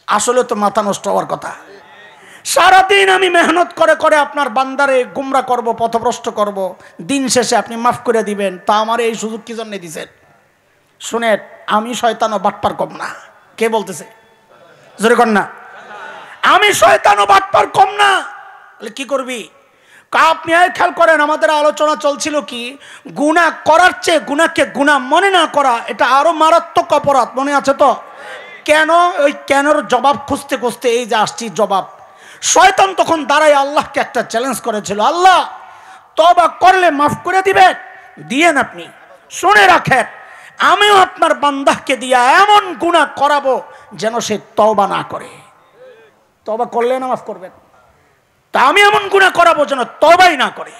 আসলে তো মাথা নষ্ট হওয়ার কথা। সারাদিন আমি মেহনত করে করে আপনার বান্দারে গুমরা করব, পথভ্রষ্ট করব, দিন শেষে আপনি মাফ করে দিবেন। তা আমার এই সুযোগ কি জন্য দিছেন? শুনেন, আমি শয়তান ও বাটপার কম না। কে বলতেছে? জোরে কর না। আমি শয়তান ও বাটপার কম না। কি করবি? আপনি খেয়াল করেন, আমাদের আলোচনা চলছিল কি, গুনাহ করার চেয়ে গুনাহকে গুনাহ মনে না করা এটা আরো মারাত্মক অপরাধ, মনে আছে তো? কেন? ওই কেনর জবাব খুঁজতে খুঁজতে এই যে আসছি জবাব। শয়তান তখন দাঁড়ায় আল্লাহকে একটা চ্যালেঞ্জ করেছিল, আল্লাহ তওবা করলে মাফ করে দিবেন? দিয়েন আপনি। শুনে রাখেন, আমিও আপনার বান্দাকে দিয়া এমন গুনাহ করাবো যেন সে তওবা না করে। তওবা করলে না মাফ করবেন? তা আমি এমন গুনাহ করাবো যেন তওবাই না করে।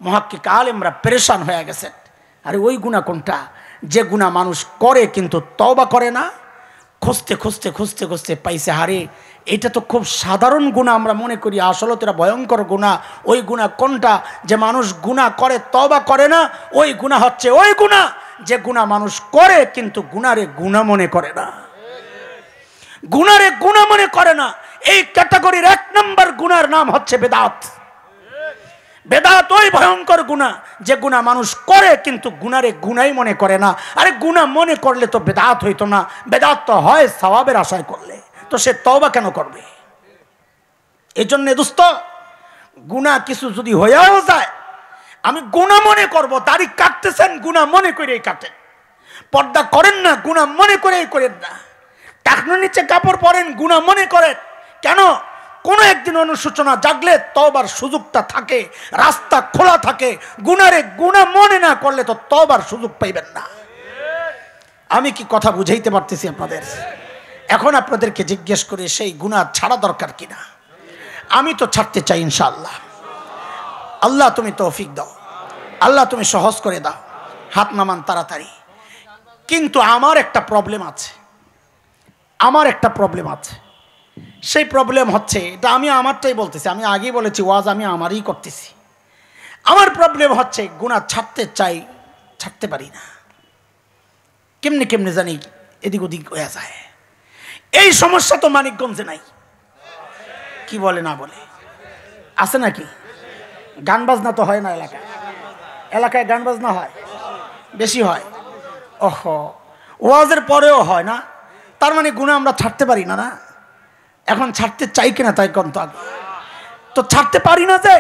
মুহাক্কিক আলেমরা পেরেশান হয়ে গেছেন। আরে ওই গুনাহ কোনটা? যে গুনাহ মানুষ করে কিন্তু তওবা করে না। খুঁজতে খুঁজতে খুঁজতে খুঁজতে পাইছে, হারে এটা তো খুব সাধারণ গুনাহ আমরা মনে করি, আসলে তো এটা ভয়ঙ্কর গুনাহ। ওই গুনাহ কোনটা? যে মানুষ গুনাহ করে তওবা করে না। ওই গুনাহ হচ্ছে ওই গুনাহ যে গুনাহ মানুষ করে কিন্তু গুনারে গুনাহ মনে করে না। গুনারে গুনাহ মনে করে না, এই ক্যাটাগরির 1 নম্বর গুনার নাম হচ্ছে বেদাত। বেদাত ওই ভয়ঙ্কর গুনাহ যে গুনাহ মানুষ করে কিন্তু গুনারে গুনাই মনে করে না। আরে গুনাহ মনে করলে তো বেদাত হইতো না, বেদাত তো হয় সওয়াবের আশায় করলে, তো সে তওবা কেন করবে? এই জন্য দোস্ত, গুনাহ কিছু যদি হয়েও যায়, আমি গুনাহ মনে করব। দাড়ি কাটতেছেন গুনাহ মনে করেই কাটেন, পর্দা করেন না গুনাহ মনে করেই করেন না, টাকনোর নিচে কাপড় পরেন গুনাহ মনে করেন। কেন? কোনো একদিন অনুশোচনা জাগলে তওবার সুযোগটা থাকে, রাস্তা খোলা থাকে। গুনারে গুনাহ মনে না করলে তো তওবার সুযোগ পাইবেন না। আমি কি কথা বুঝাইতে পারতেছি আপনাদের? এখন আপনাদেরকে জিজ্ঞেস করে সেই গুনাহ ছাড়া দরকার কিনা? আমি তো ছাড়তে চাই ইনশাআল্লাহ। আল্লাহ তুমি তৌফিক দাও, আল্লাহ তুমি সহজ করে দাও, হাত নামান তাড়াতাড়ি। কিন্তু আমার একটা প্রবলেম আছে, আমার একটা প্রবলেম আছে। সেই প্রবলেম হচ্ছে, এটা আমি আমারটাই বলতেছি, আমি আগেই বলেছি ওয়াজ আমি আমারই করতেছি। আমার প্রবলেম হচ্ছে গুনাহ ছাড়তে চাই, ছাড়তে পারি না। কেমনে কেমনে জানি এদিক ওদিক হয়ে যায়। এই সমস্যা তো মানিকগঞ্জে নাই, কি বলে না বলে? আছে নাকি? গান বাজনা তো হয় না এলাকায়? এলাকায় গান বাজনা হয়, বেশি হয়। ওহো, ওয়াজের পরেও হয় না, তার মানে গুনাহ আমরা ছাড়তে পারি না। না, এখন ছাড়তে চাই কিনা তাই কোন তো ছাড়তে পারি না। যে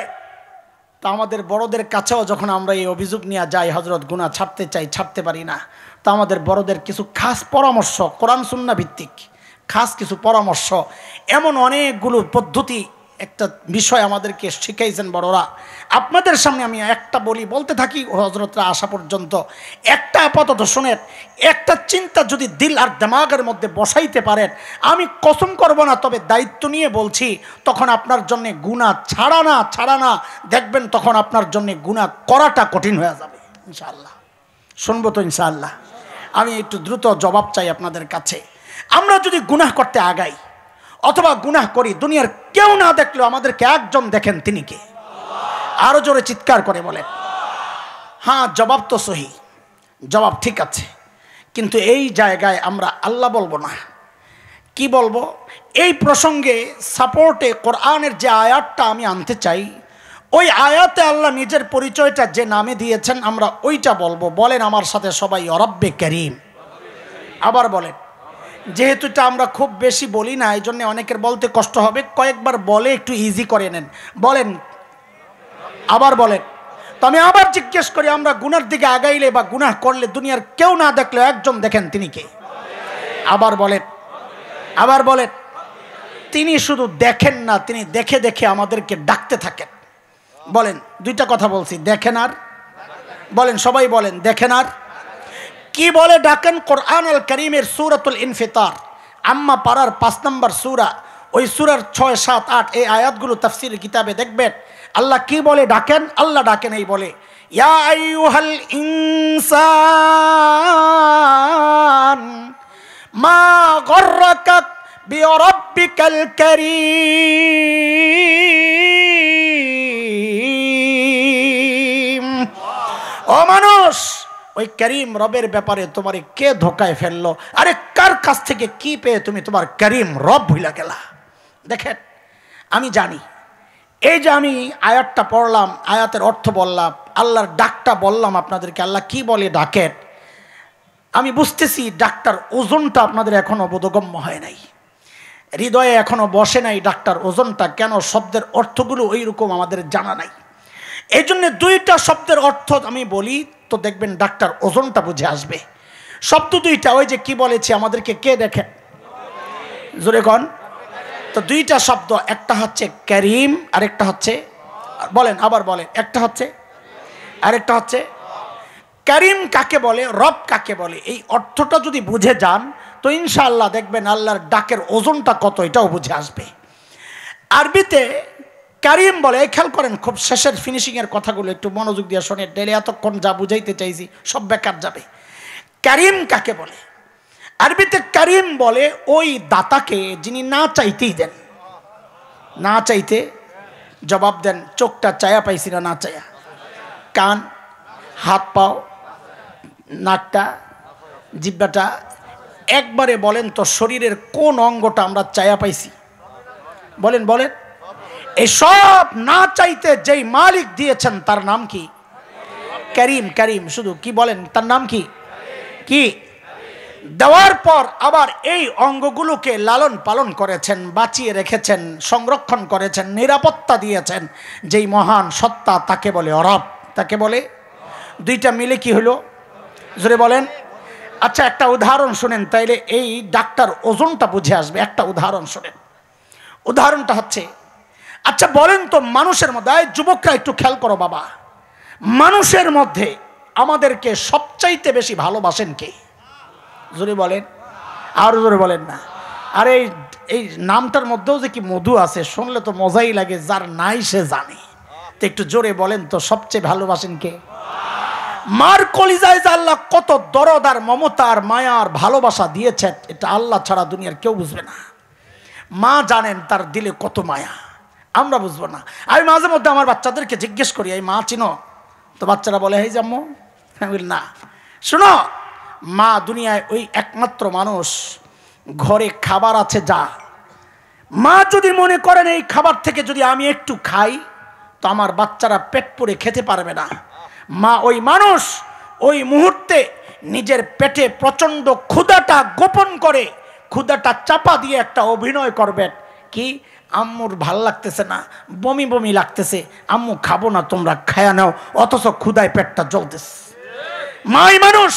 তো আমাদের বড়দের কাছেও যখন আমরা এই অভিযোগ নিয়ে যাই, হযরত গুনাহ ছাড়তে চাই, ছাড়তে পারি না, তো আমাদের বড়দের কিছু খাস পরামর্শ, কোরআন সুন্নাহ ভিত্তিক খাস কিছু পরামর্শ, এমন অনেকগুলো পদ্ধতি, একটা বিষয় আমাদেরকে শিখাইছেন বড়রা। আপনাদের সামনে আমি একটা বলতে থাকি হযরতরা আসা পর্যন্ত। একটা আপাতত শোনেন, একটা চিন্তা যদি দিল আর দিমাগের মধ্যে বসাইতে পারেন, আমি কসম করব না, তবে দায়িত্ব নিয়ে বলছি, তখন আপনার জন্য গুনাহ ছাড়া না দেখবেন, তখন আপনার জন্য গুনাহ করাটা কঠিন হয়ে যাবে ইনশাআল্লাহ। শুনবো তো ইনশাআল্লাহ? আমি একটু দ্রুত জবাব চাই আপনাদের কাছে। আমরা যদি গুনাহ করতে আগাই অথবা গুনাহ করি, দুনিয়ার কেউ না দেখলেও আমাদেরকে একজন দেখেন, তিনি কে? আরো জোরে চিৎকার করে বলেন। হ্যাঁ, জবাব তো সহি, জবাব ঠিক আছে, কিন্তু এই জায়গায় আমরা আল্লাহ বলবো না। কি বলবো? এই প্রসঙ্গে সাপোর্টে কোরআনের যে আয়াতটা আমি আনতে চাই, ওই আয়াতে আল্লাহ নিজের পরিচয়টা যে নামে দিয়েছেন আমরা ওইটা বলবো। বলেন আমার সাথে সবাই, রব্বে করিম। আবার বলেন, যেহেতু এটা আমরা খুব বেশি বলি না, এই জন্য অনেকের বলতে কষ্ট হবে, কয়েকবার বলে একটু ইজি করে নেন। বলেন, আবার বলেন। তো আমি আবার জিজ্ঞেস করি, আমরা গুনার দিকে আগাইলে বা গুনাহ করলে দুনিয়ার কেউ না দেখলে একজন দেখেন, তিনি কে? আবার বলেন, আবার বলেন। তিনি শুধু দেখেন না, তিনি দেখে দেখে আমাদেরকে ডাকতে থাকেন। বলেন, দুইটা কথা বলছি, দেখেন আর বলেন, সবাই বলেন। দেখেন আর কি বলে ডাকেন। কোরআন আল করিমের সূরাতুল ইনফিতার, আম্মা পাড়ার 5 নম্বর সূরা, ওই সূরার 6, 7, 8 এই আয়াতগুলো তাফসীরের কিতাবে দেখবেন আল্লাহ কি বলে ডাকেন। আল্লাহ ডাকেন এই বলে, ইয়া আইয়ুহাল ইনসান মা গররাকা বিরাব্বিকাল কারীম। ও মানুষ, ওই করিম রবের ব্যাপারে তোমারে কে ধোকায় ফেললো? আরে কার কাছ থেকে কি পেয়ে তুমি তোমার করিম রব ভুলে গেলা? দেখেন, আমি জানি এই যে আমি আয়াতটা পড়লাম, আয়াতের অর্থ বললাম, আল্লাহর ডাকটা বললাম আপনাদেরকে, আল্লাহ কি বলে ডাকেন, আমি বুঝতেছি ডাক্তার ওজনটা আপনাদের এখনো বোধগম্য হয় নাই, হৃদয়ে এখনো বসে নাই ডাক্তার ওজনটা। কেন? শব্দের অর্থগুলো ওই রকম আমাদের জানা নাই। এই জন্য 2টা শব্দের অর্থ আমি বলি তো দেখবেন ডাক্তার ওজনটা বুঝে আসবে। শব্দ 2টা, ওই যে কি বলেছি আমাদেরকে কে দেখেন, জোরে কন। তো 2টা শব্দ, একটা হচ্ছে করিম, আরেকটা হচ্ছে, বলেন আবার বলেন, একটা হচ্ছে আরেকটা হচ্ছে। করিম কাকে বলে, রব কাকে বলে, এই অর্থটা যদি বুঝে যান তো ইনশাআল্লাহ দেখবেন আল্লাহর ডাকের ওজনটা কত এটাও বুঝে আসবে। আরবিতে করিম বলে, খেয়াল করেন খুব শেষের ফিনিশিংয়ের কথাগুলো একটু মনোযোগ দিয়ে শোনেন, ডেলে এতক্ষণ যা বুঝাইতে চাইছি সব বেকার যাবে। করিম কাকে বলে? আরবিতে করিম বলে ওই দাতাকে যিনি না চাইতেই দেন। না চাইতে জবাব দেন। চোখটা চায়া পাইছি না, না চায়া? কান, হাত, পাও, নাকটা, জিহ্বাটা, একবারে বলেন তো শরীরের কোন অঙ্গটা আমরা চায়া পাইছি? বলেন বলেন। এই সব না চাইতে যেই মালিক দিয়েছেন তার নাম কি? করিম। করিম শুধু কি বলেন, তার নাম কি? কি দেওয়ার পর আবার এই অঙ্গগুলোকে লালন পালন করেছেন, বাঁচিয়ে রেখেছেন, সংরক্ষণ করেছেন, নিরাপত্তা দিয়েছেন যেই মহান সত্তা, তাকে বলে রব। তাকে বলে। 2টা মিলে কি হলো? জোরে বলেন। আচ্ছা, একটা উদাহরণ শুনেন, তাইলে এই ডাক্তার ওজনটা বুঝে আসবে। একটা উদাহরণ শুনেন। উদাহরণটা হচ্ছে, আচ্ছা বলেন তো মানুষের মধ্যে, যুবকরা একটু খেয়াল করো বাবা, মানুষের মধ্যে আমাদেরকে সবচাইতে বেশি ভালোবাসেন কে? জোরে বলেন, আর জোরে বলেন না। আর এই নামটার মধ্যেও যে কি মধু আছে, শুনলে তো মজাই লাগে, যার নাই সে জানে। তো একটু জোরে বলেন তো, সবচেয়ে ভালোবাসেন কে? মার কলিজায় যে আল্লাহ কত দরদ আর মমতা আর মায়া আর ভালোবাসা দিয়েছেন, এটা আল্লাহ ছাড়া দুনিয়ার কেউ বুঝবে না। মা জানেন তার দিলে কত মায়া, আমরা বুঝবো না। আমি মাঝে মধ্যে আমার বাচ্চাদেরকে জিজ্ঞেস করি, এই মা চিনো? তো বাচ্চারা বলে, এই জাম্মু। আমি বলি না, শুনো, মা দুনিয়ায় ওই একমাত্র মানুষ, ঘরে খাবার আছে যা, মা যদি মনে করেন এই খাবার থেকে যদি আমি একটু খাই তো আমার বাচ্চারা পেট পুরে খেতে পারবে না, মা ওই মানুষ ওই মুহূর্তে নিজের পেটে প্রচণ্ড ক্ষুধাটা গোপন করে, ক্ষুধাটা চাপা দিয়ে একটা অভিনয় করবেন, কি আম্মুর ভাল লাগতেছে না, বমি বমি লাগতেছে, আম্মু খাবো না, তোমরা খায়া নাও, অথচ ক্ষুধায় পেটটা জ্বলতেছে। মাই মানুষ,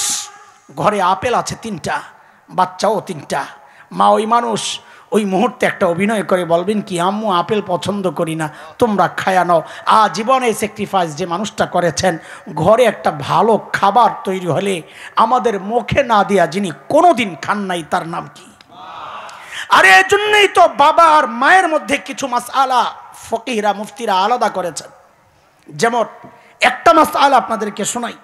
ঘরে আপেল আছে 3টা, বাচ্চাও 3টা, মা ওই মানুষ ওই মুহূর্তে একটা অভিনয় করে বলবেন কি, আম্মু আপেল পছন্দ করি না, তোমরা খায়া নাও। জীবনে স্যাক্রিফাইস যে মানুষটা করেছেন, ঘরে একটা ভালো খাবার তৈরি হলে আমাদের মুখে না দিয়া যিনি কোনোদিন খান নাই, তার নাম কি? আরে এই জন্যই তো বাবা আর মায়ের মধ্যে কিছু মাসআলা ফকিহরা মুফতিরা আলাদা করেছেন। যেমন একটা মাসআলা আপনাদেরকে শোনাই,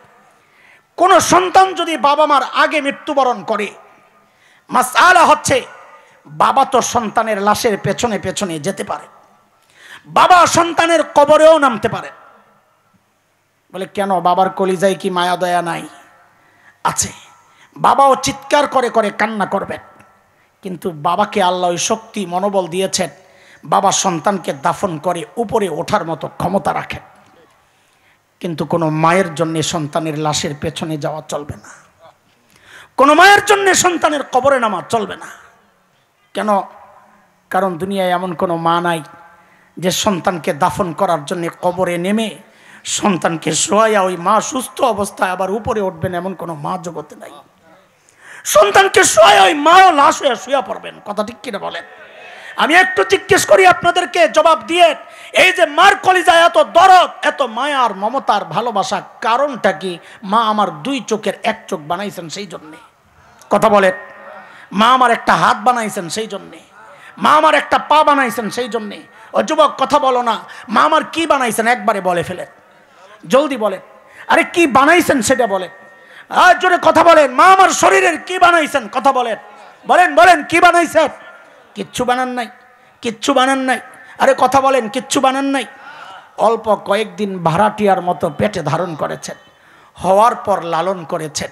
কোন সন্তান যদি বাবা মার আগে মৃত্যুবরণ করে, মাসআলা হচ্ছে বাবা তো সন্তানের লাশের পেছনে পেছনে যেতে পারে, বাবা সন্তানের কবরেও নামতে পারে। বলে কেন? বাবার কলিজায় কি মায়া দয়া নাই? আছে। বাবাও চিৎকার করে করে কান্না করবেন, কিন্তু বাবাকে আল্লাহ ওই শক্তি মনোবল দিয়েছেন, বাবা সন্তানকে দাফন করে উপরে ওঠার মতো ক্ষমতা রাখেন। কিন্তু কোনো মায়ের জন্য সন্তানের লাশের পেছনে যাওয়া চলবে না, কোনো মায়ের জন্য সন্তানের কবরে নামা চলবে না। কেন? কারণ দুনিয়ায় এমন কোনো মা নাই যে সন্তানকে দাফন করার জন্য কবরে নেমে সন্তানকে শোয়াইয়া ওই মা সুস্থ অবস্থায় আবার উপরে উঠবেন, এমন কোনো মা জগতে নাই। সন্তানকে শোয়াইয়া ওই মাও লাশ হয়ে শুয়ে পড়বেন। কথা ঠিক কিনা বলেন? আমি একটু জিজ্ঞেস করি আপনাদেরকে, জবাব দিয়ে, এই যে মার কলিজায় এত দরদ, এত মায়ার মমতার ভালোবাসা, কারণটা কি? মা আমার 2 চোখের 1 চোখ বানাইছেন সেই জন্যে। কথা বলেন। মা আমার একটা হাত বানাইছেন সেই জন্যে। মা আমার একটা পা বানাইছেন সেই জন্যে। ও যুবক, কথা বলো না, মা আমার কি বানাইছেন একবারে বলে ফেলেন, জলদি বলেন। আরে কি বানাইছেন সেটা বলেন, আর জোরে কথা বলেন। মা আমার শরীরের কি বানাইছেন, কথা বলেন, বলেন বলেন, কি বানাইছেন? কিচ্ছু বানান নাই, কিচ্ছু বানান নাই। আরে কথা বলেন, কিচ্ছু বানান নাই। অল্প কয়েকদিন ভাড়াটিয়ার মতো পেটে ধারণ করেছেন, হওয়ার পর লালন করেছেন,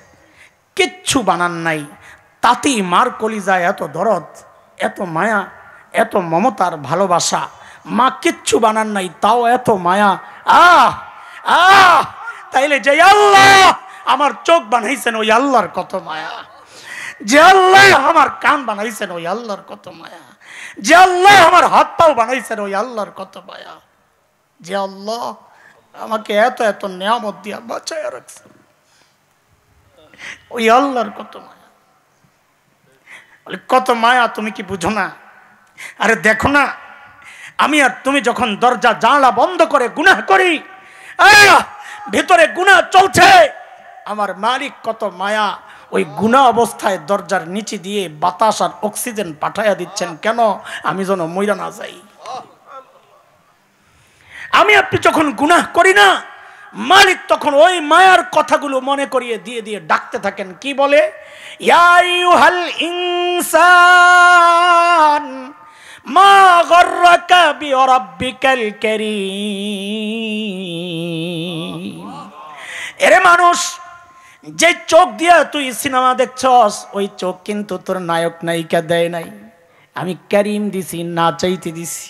কিচ্ছু বানান নাই। তাতেই মার কলিজায় এত দরদ, এত মায়া, এত মমতার ভালোবাসা। মা কিচ্ছু বানান নাই, তাও এত মায়া। আহ আহ তাইলে যে আল্লাহ আমার চোখ বানাইছেন, ওই আল্লাহর কত মায়া। যে আল্লাহ আমার কান বানাইছেন, ওই আল্লাহর কত মায়া। যে আল্লাহ আমার হাত পাও বানাইছেন, ওই আল্লাহর কত মায়া। যে আল্লাহ আমাকে এত এত নিয়ামত দিয়া বাঁচায় রাখছেন, ওই আল্লাহর কত মায়া। বলে কত মায়া, তুমি কি বুঝো না? আরে দেখো না, আমি আর তুমি যখন দরজা জানলা বন্ধ করে গুনাহ করি, ভিতরে গুনাহ চলছে, আমার মালিক কত মায়া। ওই গুনাহ অবস্থায় দরজার নিচে দিয়ে বাতাস আর অক্সিজেন পাঠাইয়া দিচ্ছেন, কেন? আমি যেন মইরা না যাই। আমি আপনি যখন গুনাহ করি না, মালিক তখন ওই মায়ার কথাগুলো মনে করিয়ে দিয়ে দিয়ে ডাকতে থাকেন। কি বলে? ইয়া আইয়ুহাল ইনসান মা গররাকা বিরাব্বিকাল কারীম। এরে মানুষ, যে চোখ দিয়া তুই সিনেমা দেখছস, ওই চোখ কিন্তু তোর নায়ক নায়িকা দেয় নাই, আমি কারীম দিছি, না চাইতে দিছি।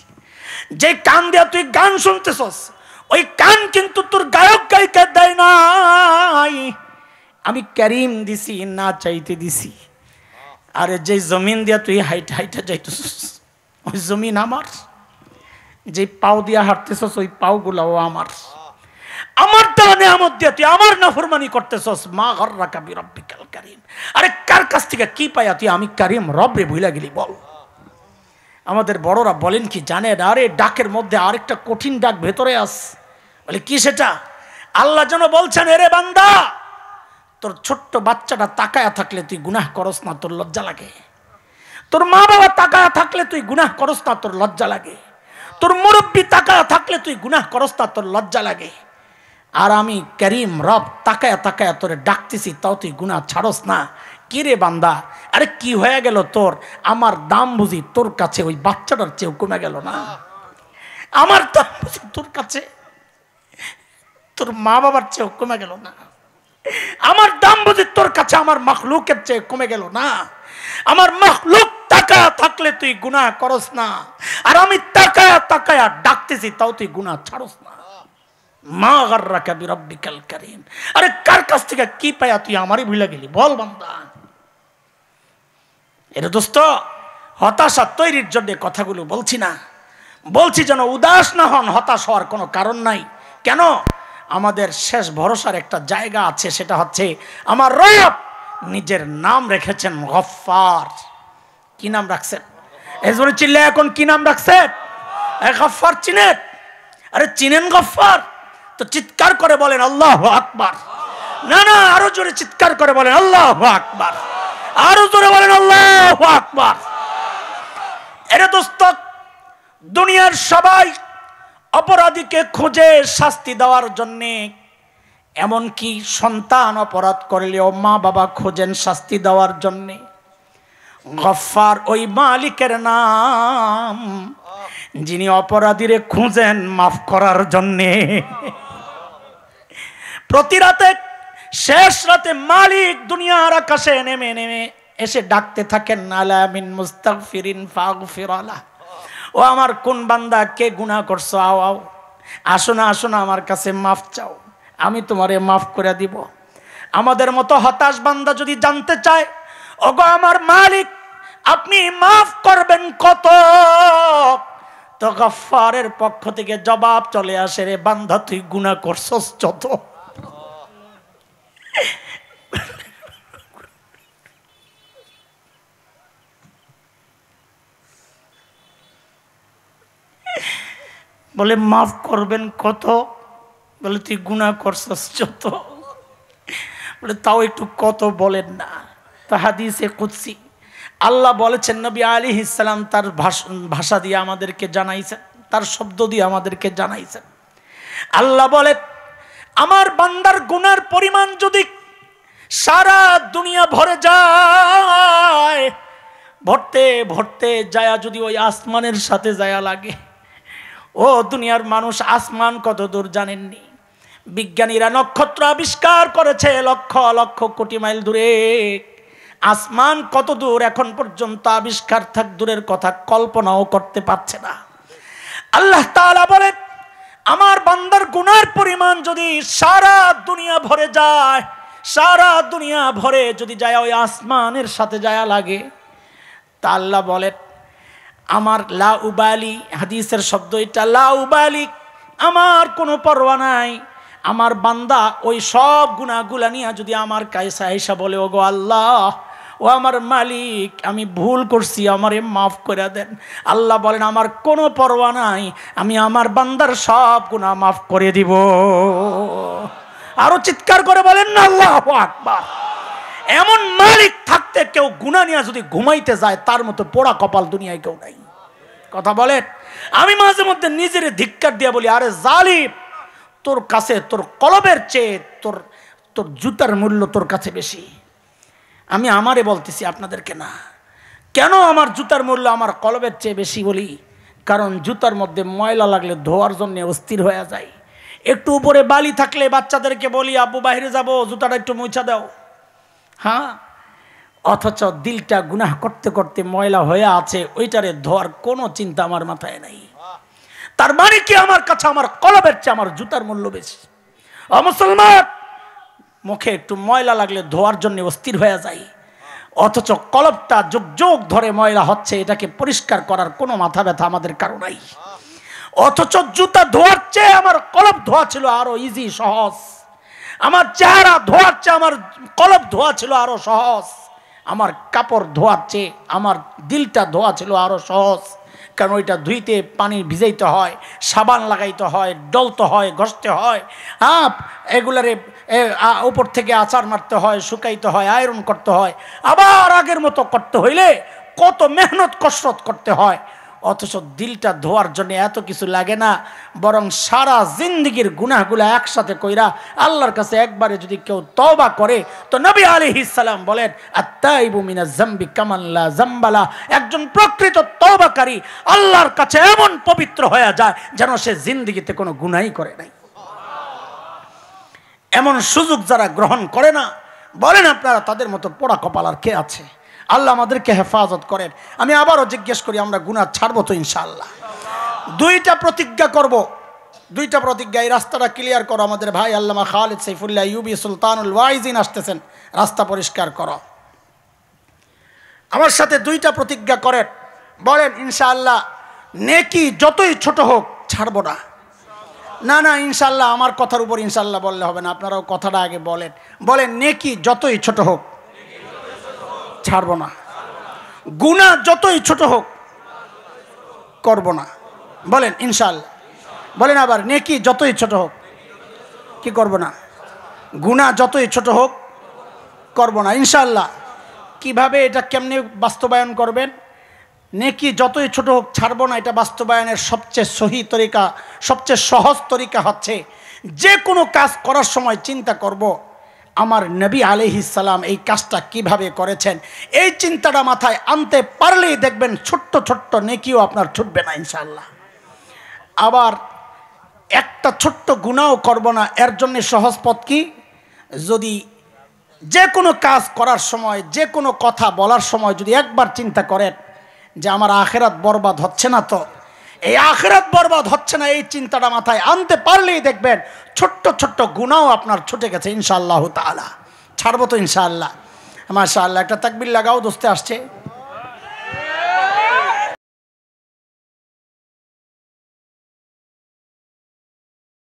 যে কান দিয়া তুই গান শুনতেছস, ওই কান কিন্তু তোর গায়ক গায়িকা দেয় নাই, আমি কারীম দিছি, না চাইতে দিছি। আরে যে জমিন দিয়া তুই হাইট হাইটে যাইতেছস, ওই জমিন আমার। যে পাও দিয়া হাঁটতেছস, ওই পাও গুলাও আমার। আমার দেওয়া নিয়ামত দিয়ে তুই আমার নাফরমানি করতেছস। মা গররাকা বিরাব্বিকাল কারীম। আরে কার কাছ থেকে কি পাইয়া তুই আমি কারীম রব রে ভুইলা গেলি বল? আমাদের বড়রা বলেন কি জানেন? আরে ডাকের মধ্যে আরেকটা কঠিন ডাক ভেতরে আস। বলে কি সেটা? আল্লাহ যেন বলছেন, এরে বান্দা, তোর ছোট্ট বাচ্চাটা তাকায়া থাকলে তুই গুনাহ করস না, তোর লজ্জা লাগে? তোর মা বাবা তাকায়া থাকলে তুই গুনাহ করস না, তোর লজ্জা লাগে? তোর মুরব্বী তাকায়া থাকলে তুই গুনাহ করস না, তোর লজ্জা লাগে? আর আমি কারীম রব তাকায়া তাকায়া তোরে ডাকতেছি, তাও তুই গুনাহ ছাড়স না। কি রে বান্দা, আরে কি হয়ে গেল তোর? আমার দাম বুঝি তোর কাছে ওই বাচ্চাটার চেয়েও কমে গেল না? আমার দাম বুঝি তোর কাছে তোর মা বাবার চেয়েও কমে গেল না? আমার দাম বুঝি তোর কাছে আমার মাখলুকের চেয়ে কমে গেল না? আমার মাখলুক তাকায়া থাকলে তুই গুনাহ করস না, আর আমি তাকায়া তাকায়া ডাকতেছি, তাও তুই গুনাহ ছাড়স না। মা গররাকা বিরাব্বিকাল কারীম। আরে কার কাছ থেকে কি পায়া তুই আমারই ভুলে গেলি বল বান্দা? এরে দোস্ত, হতাশা তৈরির জন্য কথাগুলো বলছি না, বলছি যেন উদাস না হন। হতাশ হওয়ার কোনো কারণ নাই। কেন? আমাদের শেষ ভরসার একটা জায়গা আছে, সেটা হচ্ছে আমার রব নিজের নাম রেখেছেন গফফার। কি নাম রাখছেন? এজন্য চিল্লা এখন কি নাম রাখছেন? গফফার চিনেন? আরে চিনেন গফফার? তো চিৎকার করে বলেন আল্লাহু আকবার। না না, আরো জোরে চিৎকার করে বলেন আল্লাহু আকবার। আরো জোরে বলেন আল্লাহু আকবার। এরে দোস্ত, দুনিয়ার সবাই অপরাধীকে খুঁজে শাস্তি দেওয়ার জন্যে, এমনকি সন্তান অপরাধ করলেও মা বাবা খোঁজেন শাস্তি দেওয়ার জন্যে। গফফার ওই মালিকের নাম, যিনি অপরাধীরে খুঁজেন মাফ করার জন্যে। প্রতি রাতে, শেষ রাতে মালিক দুনিয়ার আকাশে নেমে নেমে এসে ডাকতে থাকেন, আলা মিন মুস্তাগফিরিন ফাগফির লাহ। ও আমার কোন বান্দা, কে গুনাহ করছো, আও আও, আসো না আসো না, আমার কাছে মাফ চাও, আমি তোমারে মাফ করে দিব। আমাদের মতো হতাশ বান্দা যদি জানতে চায়, ওগো আমার মালিক আপনি মাফ করবেন কত, তো গফফারের পক্ষ থেকে জবাব চলে আসে, রে বান্দা তুই গুনাহ করছস যত। বলে মাফ করবেন কত? বলে তুই গুনাহ করছস যত। বলে তাও একটু কত বলেন না। তা হাদিসে কুদসি আল্লাহ বলেছেন, নবী আলাইহিস সালাম তার ভাষা দিয়ে আমাদেরকে জানাইছেন, তার শব্দ দিয়ে আমাদেরকে জানাইছেন। আল্লাহ বলে, আমার বান্দার গুনার পরিমাণ যদি সারা দুনিয়া ভরে যায়, ভরতে ভরতে যায়া যদি ওই আসমানের সাথে যায়া লাগে। ও দুনিয়ার মানুষ, আসমান কত দূর জানেননি? বিজ্ঞানীরা নক্ষত্র আবিষ্কার করেছে লক্ষ লক্ষ কোটি মাইল দূরে। আসমান কত দূর এখন পর্যন্ত আবিষ্কার থাক দূরের কথা, কল্পনাও করতে পারছে না। আল্লাহ তাআলা বলেন, আমার বান্দার গুনার পরিমাণ যদি সারা দুনিয়া ভরে যায়, সারা দুনিয়া ভরে যদি যায় ওই আসমানের সাথে যায় লাগে, তা আল্লাহ বলেন আমার লা উবালি, হাদিসের শব্দ এটা, লা উবালি, আমার কোনো পরোয়া নাই। আমার বান্দা ওই সব গুনাহগুলা নিয়ে যদি আমার কাছে আইসা বলে, ওগো আল্লাহ, ও আমার মালিক, আমি ভুল করছি, আমারে মাফ করে দেন। আল্লাহ বলেন আমার কোনো পরোয়া নাই, আমি আমার বান্দার সব গুনাহ মাফ করে দিব। আরো চিৎকার করে বলেন না আল্লাহু আকবার। এমন মালিক থাকতে কেউ গুনাহ নিয়ে যদি ঘুমাইতে যায়, তার মতো পোড়া কপাল দুনিয়ায় কেউ নাই। কথা বলেন। আমি মাঝে মধ্যে নিজের ধিক্কার দিয়ে বলি, আরে জালিম, তোর কাছে তোর কলবের চেয়ে তোর তোর জুতার মূল্য তোর কাছে বেশি। আমি আমারে বলতেছি, আপনাদেরকে না। কেন আমার জুতার মূল্য আমার কলবের চেয়ে বেশি বলি? কারণ জুতার মধ্যে ময়লা লাগলে ধোয়ার জন্য অস্থির হয়ে যায়। একটু উপরে বালি থাকলে বাচ্চাদেরকে বলি, আব্বু বাইরে যাব, জুতাটা একটু মুছা দাও। হ্যাঁ, অথচ দিলটা গুনাহ করতে করতে ময়লা হয়ে আছে, ওইটারে ধোয়ার কোনো চিন্তা আমার মাথায় নাই। তার মানে কি আমার কাছে আমার কলবের চেয়ে আমার জুতার মূল্য বেশি। ও মুসলমান, মুখে একটু ময়লা লাগলে ধোয়ার জন্য অস্থির হয়ে যায়, অথচ কলবটা যুগ যুগ ধরে ময়লা হচ্ছে, এটাকে পরিষ্কার করার কোনো মাথা ব্যথা আমাদের কারো নাই। অথচ জুতা ধোয়ার চেয়ে আমার কলব ধোয়া ছিল আরো ইজি, সহজ। আমার চেহারা ধোয়ার চেয়ে আমার কলব ধোয়া ছিল আরো সহজ। আমার কাপড় ধোয়ার চেয়ে আমার দিলটা ধোয়া ছিল আরো সহজ। কারণ ওইটা ধুইতে পানি ভিজাইতে হয়, সাবান লাগাইতে হয়, ডলতে হয়, ঘষতে হয়, এগুলারে উপর থেকে আচার মারতে হয়, শুকাইতে হয়, আয়রন করতে হয়, আবার আগের মতো করতে হইলে কত মেহনত কসরত করতে হয়। অথচ দিলটা ধোয়ার জন্য এত কিছু লাগে না, বরং সারা জিন্দেগির গুনাহগুলো একসাথে কইরা আল্লাহর কাছে একবারে যদি কেউ তওবা করে, তো নবী আলাইহিস সালাম বলেন, আত-তাইবু মিনাজ যামবি কামান লা যামবালা, একজন প্রকৃত তওবাকারী আল্লাহর কাছে এমন পবিত্র হয়ে যায় যেন সে জিন্দেগিতে কোনো গুনাহই করে নাই। এমন সুযোগ যারা গ্রহণ করে না, বলেন আপনারা তাদের মতো পোড়া কপাল আর কে আছে? আল্লাহ আমাদেরকে হেফাজত করেন। আমি আবারও জিজ্ঞেস করি, আমরা গুনাহ ছাড়বো তো ইনশাআল্লাহ? দুইটা প্রতিজ্ঞা করব, দুইটা প্রতিজ্ঞা। এই রাস্তাটা ক্লিয়ার করো। আমাদের ভাই আল্লামা খালিদ সাইফুল্লাহ ইউবি সুলতানুল ওয়াইজিন আসতেছেন, রাস্তা পরিষ্কার করো। আমার সাথে দুইটা প্রতিজ্ঞা করেন, বলেন ইনশাআল্লাহ নেকি যতই ছোট হোক ছাড়বো না। না না, ইনশাআল্লাহ আমার কথার উপর ইনশাআল্লাহ বললে হবে না, আপনারাও কথাটা আগে বলেন। বলেন নেকি যতই ছোট হোক ছাড়বো না, গুনাহ যতই ছোট হোক করব না। বলেন ইনশাআল্লাহ। বলেন আবার, নেকি যতই ছোট হোক কি করব না, গুনাহ যতই ছোট হোক করব না ইনশাআল্লাহ। কিভাবে এটা কেমনে বাস্তবায়ন করবেন? নেকি যতই ছোট হোক ছাড়বো না, এটা বাস্তবায়নের সবচেয়ে সহি তরিকা, সবচেয়ে সহজ তরিকা হচ্ছে, যে কোনো কাজ করার সময় চিন্তা করব আমার নবী আলাইহিস সালাম এই কাজটা কিভাবে করেছেন। এই চিন্তাটা মাথায় আনতে পারলেই দেখবেন ছোট্ট ছোট্ট নেকিও আপনার ছুটবে না ইনশাআল্লাহ। আবার একটা ছোট্ট গুনাহও করব না, এর জন্য সহজ পথ কি? যদি যে কোনো কাজ করার সময়, যে কোনো কথা বলার সময় যদি একবার চিন্তা করেন যে আমার আখিরাত বরবাদ হচ্ছে না, তো এই আখিরাত বরবাদ হচ্ছে না, এই চিন্তাটা মাথায় আনতে পারলেই দেখবেন ছোট্ট ছোট্ট গুনাহও আপনার ছুটে গেছে ইনশাআল্লাহ তাআলা। ছাড়বো তো ইনশাআল্লাহ। মাশাআল্লাহ, একটা তাকবীর লাগাও, দোস্তে আসছে।